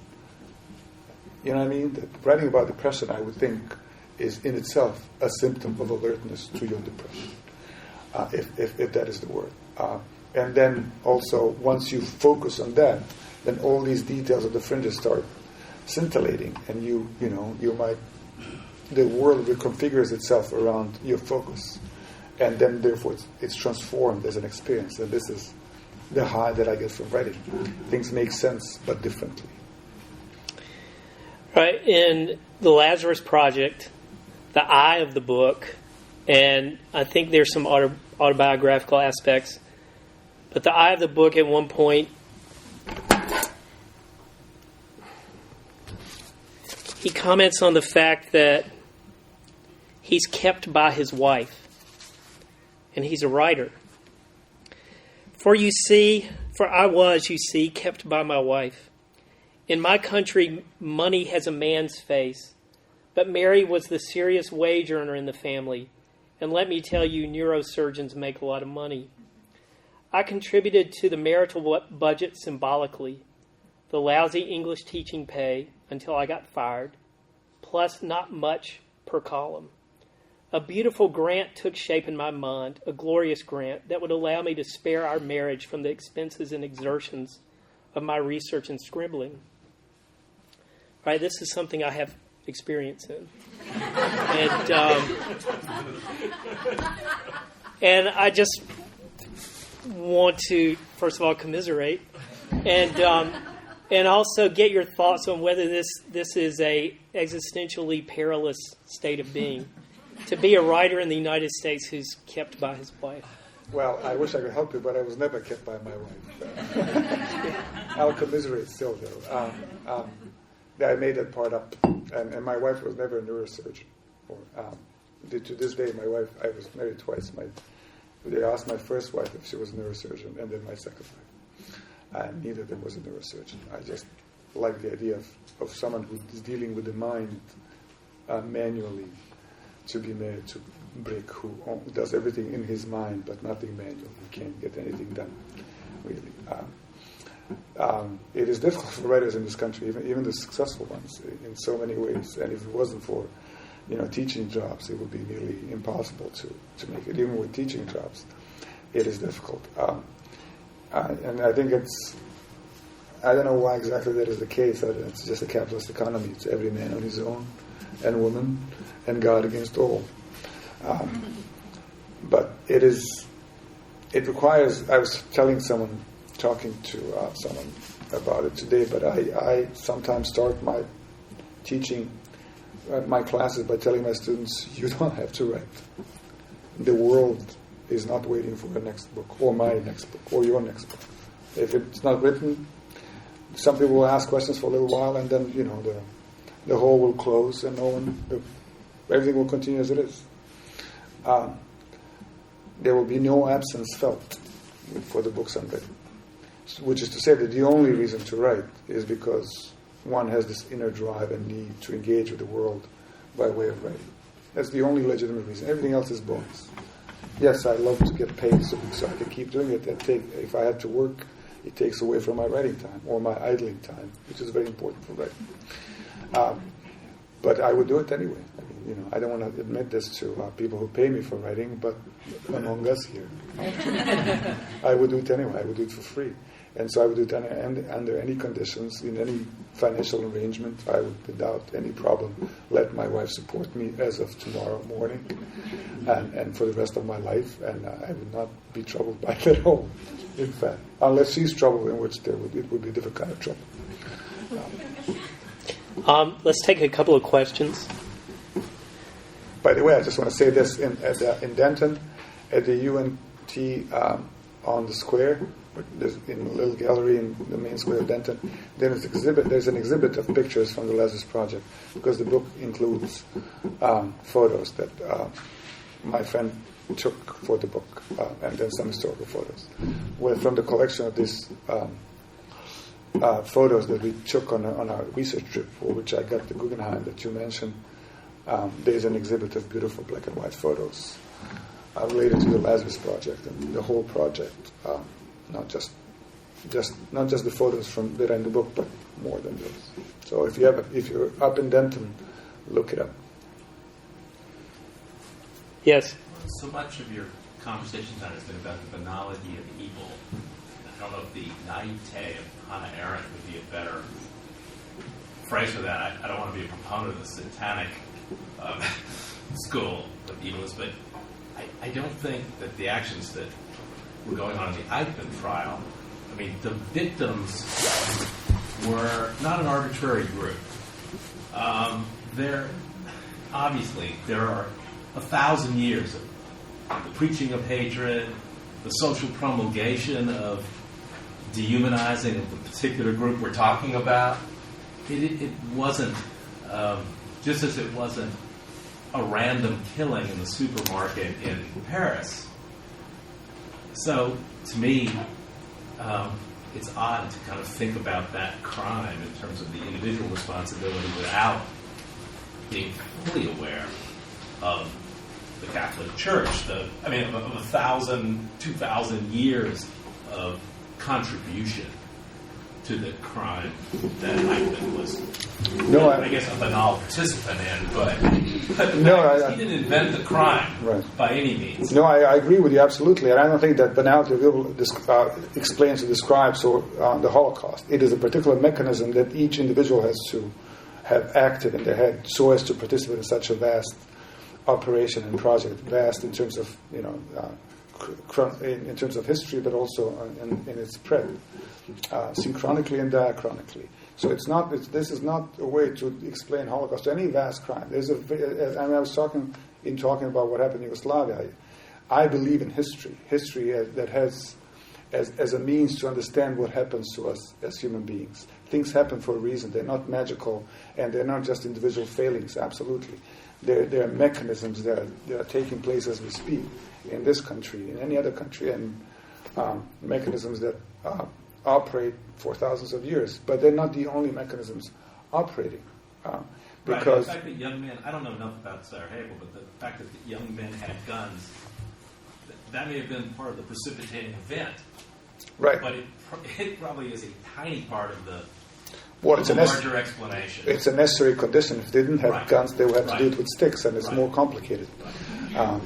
You know what I mean? That writing about depression, I would think, is in itself a symptom of alertness to your depression, if that is the word. And then also, once you focus on that, then all these details of the fringes start scintillating, and the world reconfigures itself around your focus, and then therefore it's transformed as an experience. And this is the high that I get from writing. Things make sense, but differently. Right, in the Lazarus Project, the eye of the book, and I think there's some autobiographical aspects, but the eye of the book at one point, he comments on the fact that he's kept by his wife, and he's a writer. For I was, kept by my wife. In my country, money has a man's face, but Mary was the serious wage earner in the family, and let me tell you, neurosurgeons make a lot of money. I contributed to the marital budget symbolically, the lousy English teaching pay until I got fired, plus not much per column. A beautiful grant took shape in my mind, a glorious grant that would allow me to spare our marriage from the expenses and exertions of my research and scribbling. Right, this is something I have experience in. And I just want to, first of all, commiserate and also get your thoughts on whether this is a existentially perilous state of being. To be a writer in the United States who's kept by his wife. Well, I wish I could help you, but I was never kept by my wife. I'll commiserate still, though. I made that part up, and my wife was never a neurosurgeon. To this day, my wife, I was married twice. They asked my first wife if she was a neurosurgeon, and then my second wife. And neither of them was a neurosurgeon. I just like the idea of someone who is dealing with the mind manually, to be married to Brick, who does everything in his mind, but nothing manually. He can't get anything done, really. It is difficult for writers in this country, even the successful ones, in so many ways. And if it wasn't for, teaching jobs, it would be nearly impossible to make it. Even with teaching jobs, it is difficult. And I think I don't know why exactly that is the case. It's just a capitalist economy. It's every man on his own, and woman, and God against all. But it requires, I was talking to someone about it today, but I sometimes start my teaching my classes by telling my students, you don't have to write. The world is not waiting for the next book, or my next book, or your next book. If it's not written, some people will ask questions for a little while, and then, the hole will close, and everything will continue as it is. There will be no absence felt for the books I'm writing. Which is to say that the only reason to write is because one has this inner drive and need to engage with the world by way of writing. That's the only legitimate reason. Everything else is bonus. Yes, I love to get paid so I can keep doing it. If I had to work, it takes away from my writing time or my idling time, which is very important for writing. But I would do it anyway. I don't want to admit this to people who pay me for writing, but among us here, I would do it anyway. I would do it for free. And so I would do it under any conditions, in any financial arrangement. I would, without any problem, let my wife support me as of tomorrow morning and for the rest of my life, and I would not be troubled by it at all, in fact. Unless she's troubled, in which it would be a different kind of trouble. Let's take a couple of questions. By the way, I just want to say this, in Denton, at the UNT on the square, in a little gallery in the main square of Denton, there's an exhibit of pictures from the Lazarus Project, because the book includes photos that my friend took for the book, and then some historical photos. Well, from the collection of these photos that we took on our research trip, for which I got the Guggenheim that you mentioned, there's an exhibit of beautiful black and white photos related to the Lazarus Project and the whole project. Not just the photos that are in the book, but more than those. So if you're up in Denton, look it up. Yes. So much of your conversation tonight has been about the banality of evil. I don't know if the naivete of Hannah Arendt would be a better phrase for that. I don't want to be a proponent of the satanic school of evilists, but I don't think that the actions that were going on in the Eichmann trial, I mean, the victims were not an arbitrary group. There are 1,000 years of the preaching of hatred, the social promulgation of dehumanizing of the particular group we're talking about. It wasn't, just as it wasn't a random killing in the supermarket in Paris. So, to me, it's odd to kind of think about that crime in terms of the individual responsibility without being fully aware of the Catholic Church. Of 1,000, 2,000 years of contribution to the crime that Eichmann was, I guess, a banal participant in, but he didn't invent the crime by any means. No, I agree with you absolutely, and I don't think that banality explains or describes the Holocaust. It is a particular mechanism that each individual has to have active in their head so as to participate in such a vast operation and project, vast in terms of in terms of history, but also in its spread, synchronically and diachronically. So this is not a way to explain Holocaust to any vast crime. I was talking about what happened in Yugoslavia. I believe in history that has as a means to understand what happens to us as human beings. Things happen for a reason. They're not magical, and they're not just individual failings. Absolutely, there are mechanisms that are taking place as we speak in this country, in any other country, and mechanisms that operate for thousands of years. But they're not the only mechanisms operating. Because the fact that young men, I don't know enough about Sarajevo, but the fact that the young men had guns, that may have been part of the precipitating event. Right. But it probably is a tiny part of the it's larger explanation. It's a necessary condition. If they didn't have guns, they would have to do it with sticks, and it's more complicated.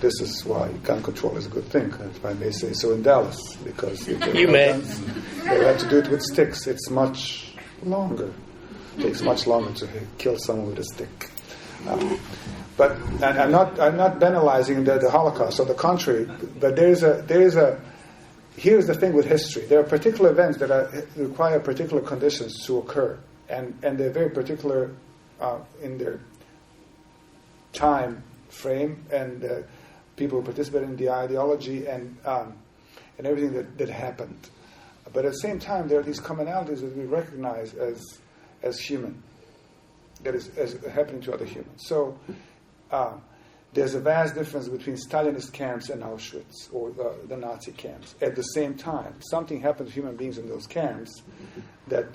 This is why gun control is a good thing, if I may say so, in Dallas, because if they have guns, they would have to do it with sticks. It's much longer. It takes much longer to kill someone with a stick. But I'm not banalizing the Holocaust. On the contrary, but here's the thing with history. There are particular events that require particular conditions to occur, and they're very particular in their time frame, and people who participate in the ideology and everything that happened. But at the same time, there are these commonalities that we recognize as human, that is as happening to other humans. So there's a vast difference between Stalinist camps and Auschwitz, or the Nazi camps. At the same time, something happened to human beings in those camps that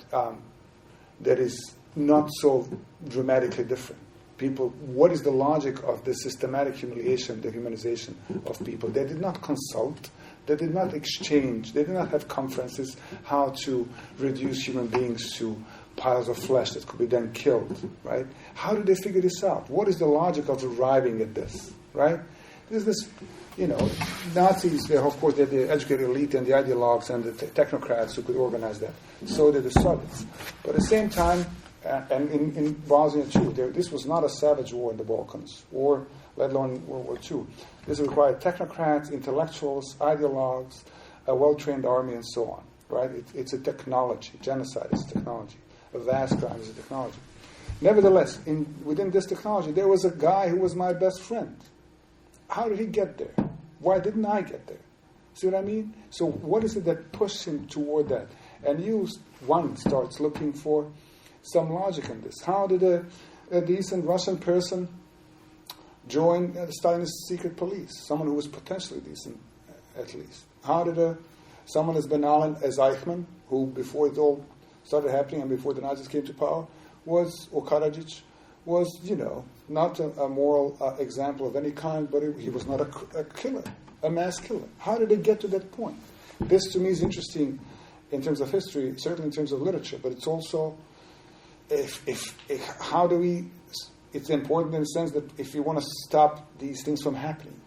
is not so dramatically different. People, what is the logic of the systematic humiliation, the humanization of people? They did not consult. They did not exchange. They did not have conferences how to reduce human beings to piles of flesh that could be then killed, right? How did they figure this out? What is the logic of arriving at this, right? There's this, Nazis, of course, they're the educated elite and the ideologues and the technocrats who could organize that. So did the Soviets. But at the same time, and in Bosnia too, this was not a savage war in the Balkans, or let alone World War II. This required technocrats, intellectuals, ideologues, a well-trained army, and so on, right? It's a technology. Genocide is a technology. A vast crime is a technology. Nevertheless, within this technology, there was a guy who was my best friend. How did he get there? Why didn't I get there? See what I mean? So what is it that pushed him toward that? And one starts looking for some logic in this. How did a decent Russian person join the Stalinist secret police? Someone who was potentially decent, at least. How did someone as banal as Eichmann, who before it all started happening and before the Nazis came to power, or Karadzic, was, not a moral example of any kind, but he was not a killer, a mass killer. How did they get to that point? This, to me, is interesting in terms of history, certainly in terms of literature, but it's also, it's important in the sense that if you want to stop these things from happening,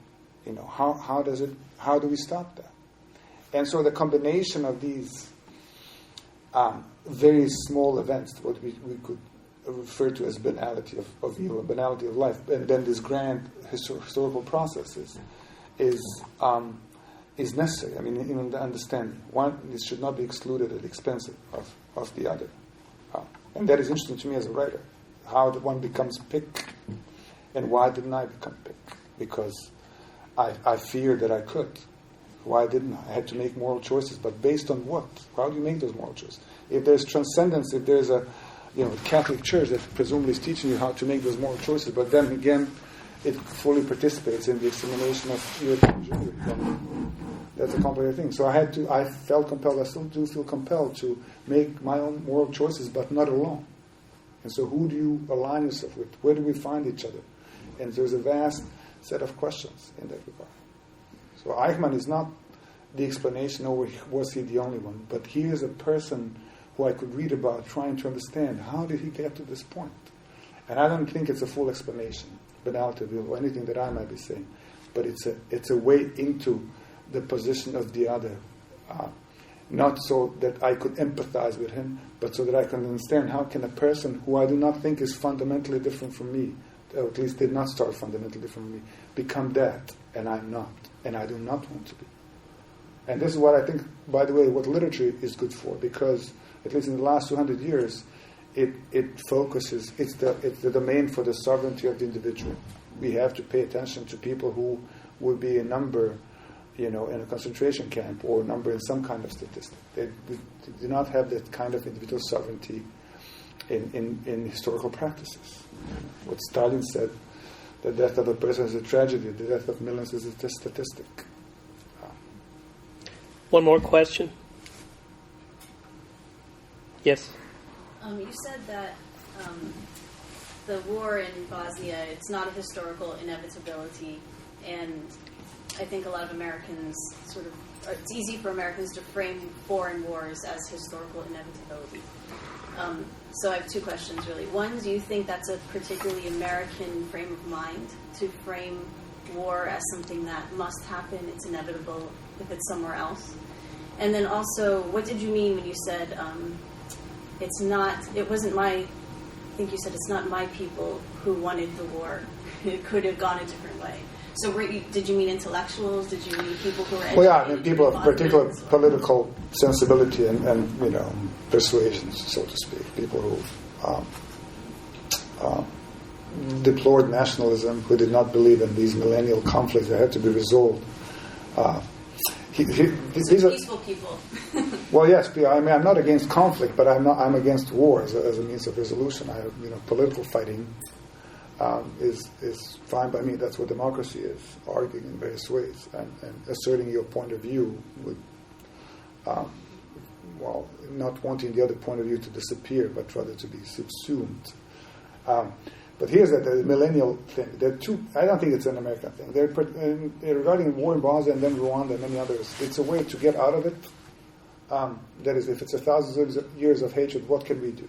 how do we stop that? And so the combination of these very small events, what we could referred to as banality of evil, banality of life, and then this grand historical process is necessary. I mean, in the understanding, this should not be excluded at the expense of the other, and that is interesting to me as a writer, how the one becomes pick, and why didn't I become pick? Because I feared that I could. Why didn't I? I had to make moral choices, but based on what? How do you make those moral choices? If there's transcendence, if there's a Catholic Church that presumably is teaching you how to make those moral choices, but then again, it fully participates in the extermination of European Jewry. That's a complicated thing. So I felt compelled, I still do feel compelled to make my own moral choices, but not alone. And so who do you align yourself with? Where do we find each other? And there's a vast set of questions in that regard. So Eichmann is not the explanation, or was he the only one, but he is a person who I could read about, trying to understand how did he get to this point. And I don't think it's a full explanation, banality or anything that I might be saying, but it's a way into the position of the other, not so that I could empathize with him, but so that I can understand how can a person who I do not think is fundamentally different from me, or at least did not start fundamentally different from me, become that, and I'm not, and I do not want to be. And this is what I think, by the way, what literature is good for, because at least in the last 200 years, it focuses, it's the domain for the sovereignty of the individual. We have to pay attention to people who would be a number, in a concentration camp, or a number in some kind of statistic. They do not have that kind of individual sovereignty in historical practices. What Stalin said, the death of a person is a tragedy, the death of millions is a statistic. One more question. Yes? You said that the war in Bosnia, it's not a historical inevitability, and I think a lot of Americans it's easy for Americans to frame foreign wars as historical inevitability. So I have two questions, really. One, do you think that's a particularly American frame of mind, to frame war as something that must happen, it's inevitable if it's somewhere else? And then also, what did you mean when you said it's not my people who wanted the war. It could have gone a different way. So did you mean intellectuals? Did you mean people who were educated? Well, yeah, I mean people of particular political sensibility and persuasions, so to speak. People who deplored nationalism, who did not believe in these millennial conflicts that had to be resolved. These are peaceful people. Well, yes. I mean, I'm not against conflict, but I'm against war as a means of resolution. Political fighting is fine by me. That's what democracy is, arguing in various ways and asserting your point of view with, not wanting the other point of view to disappear, but rather to be subsumed. But here's the millennial thing. There are two. I don't think it's an American thing. Regarding war in Bosnia and then Rwanda and many others, it's a way to get out of it. That is, if it's 1,000 years of hatred, what can we do?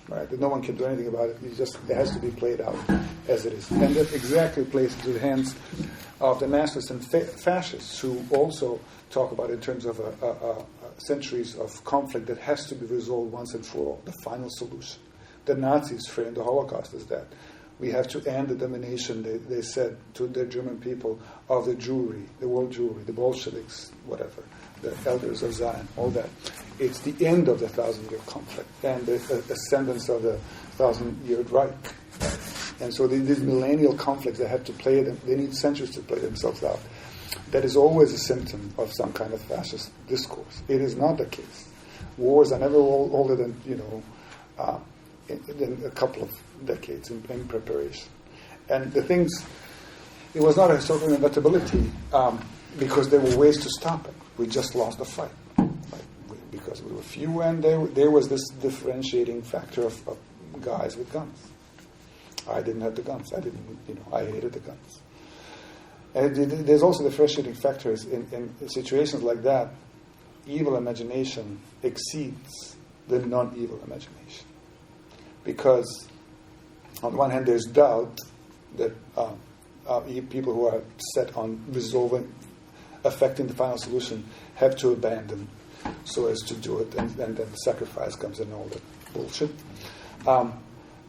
Right? No one can do anything about it. It has to be played out as it is. And that exactly plays into the hands of the nationalists and fascists, who also talk about it in terms of centuries of conflict that has to be resolved once and for all, the final solution. The Nazis framed the Holocaust as that. We have to end the domination, they said to the German people, of the Jewry, the world Jewry, the Bolsheviks, whatever, the elders of Zion, all that. It's the end of the 1,000-year conflict and the ascendance of the 1,000-year Reich. And so these millennial conflicts, they have to play them, they need centuries to play themselves out. That is always a symptom of some kind of fascist discourse. It is not the case. Wars are never older than, in a couple of decades in preparation. And the things, it was not a historical inevitability because there were ways to stop it. We just lost the fight. Because we were few, and there was this differentiating factor of guys with guns. I didn't have the guns. I hated the guns. And there's also differentiating factors in situations like that. Evil imagination exceeds the non-evil imagination. Because on one hand there's doubt that people who are set on resolving, affecting the final solution have to abandon so as to do it, and then the sacrifice comes and all that bullshit.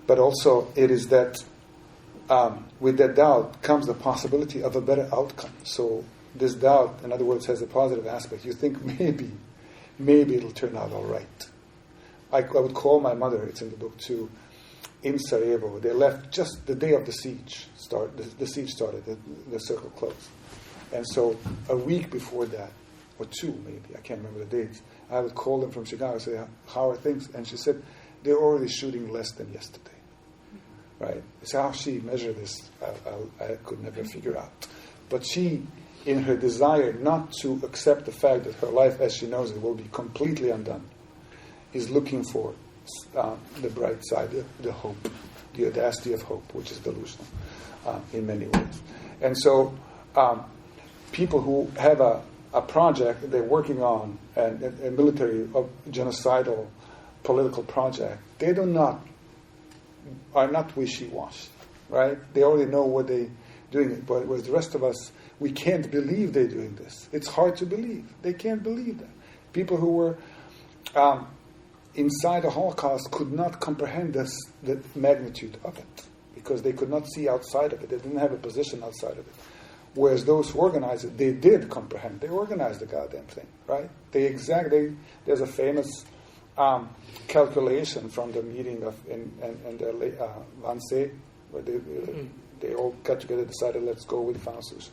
but also it is that with that doubt comes the possibility of a better outcome. So this doubt, in other words, has a positive aspect. You think maybe it'll turn out all right. I would call my mother, it's in the book too, in Sarajevo. They left just the day of the siege. The siege started, the circle closed. And so a week before that, or two maybe, I can't remember the dates, I would call them from Chicago and say, how are things? And she said, they're already shooting less than yesterday. Right? It's how she measured this, I could never figure out. But she, in her desire not to accept the fact that her life as she knows it will be completely undone, is looking for the bright side, the hope, the audacity of hope, which is delusional in many ways. And so people who have a project they're working on, and a military genocidal political project, they are not wishy-washy, right? They already know what they're doing. But with the rest of us, we can't believe they're doing this. It's hard to believe. They can't believe that. People who were inside the Holocaust could not comprehend the magnitude of it because they could not see outside of it. They didn't have a position outside of it. Whereas those who organized it, they did comprehend. They organized the goddamn thing, right? There's a famous calculation from the meeting in Wannsee, where they all got together, decided, let's go with the final solution.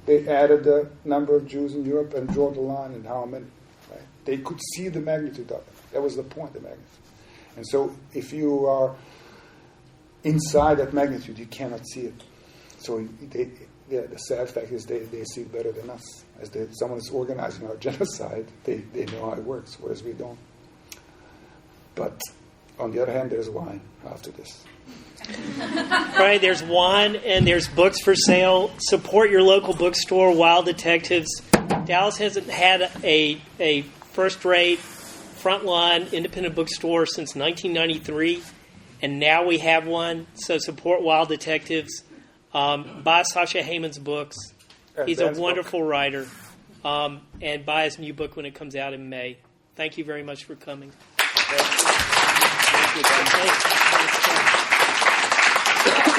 They added the number of Jews in Europe and draw the line and how many. Right? They could see the magnitude of it. That was the point, the magnitude. And so if you are inside that magnitude, you cannot see it. So the sad fact is they see it better than us. As someone is organizing our genocide, they know how it works, whereas we don't. But on the other hand, there's wine after this. Right, there's wine and there's books for sale. Support your local bookstore, Wild Detectives. Dallas hasn't had a first-rate, frontline independent bookstore since 1993, and now we have one. So support Wild Detectives. Buy Sasha Hemon's books. He's a wonderful writer. And buy his new book when it comes out in May. Thank you very much for coming. Thank you.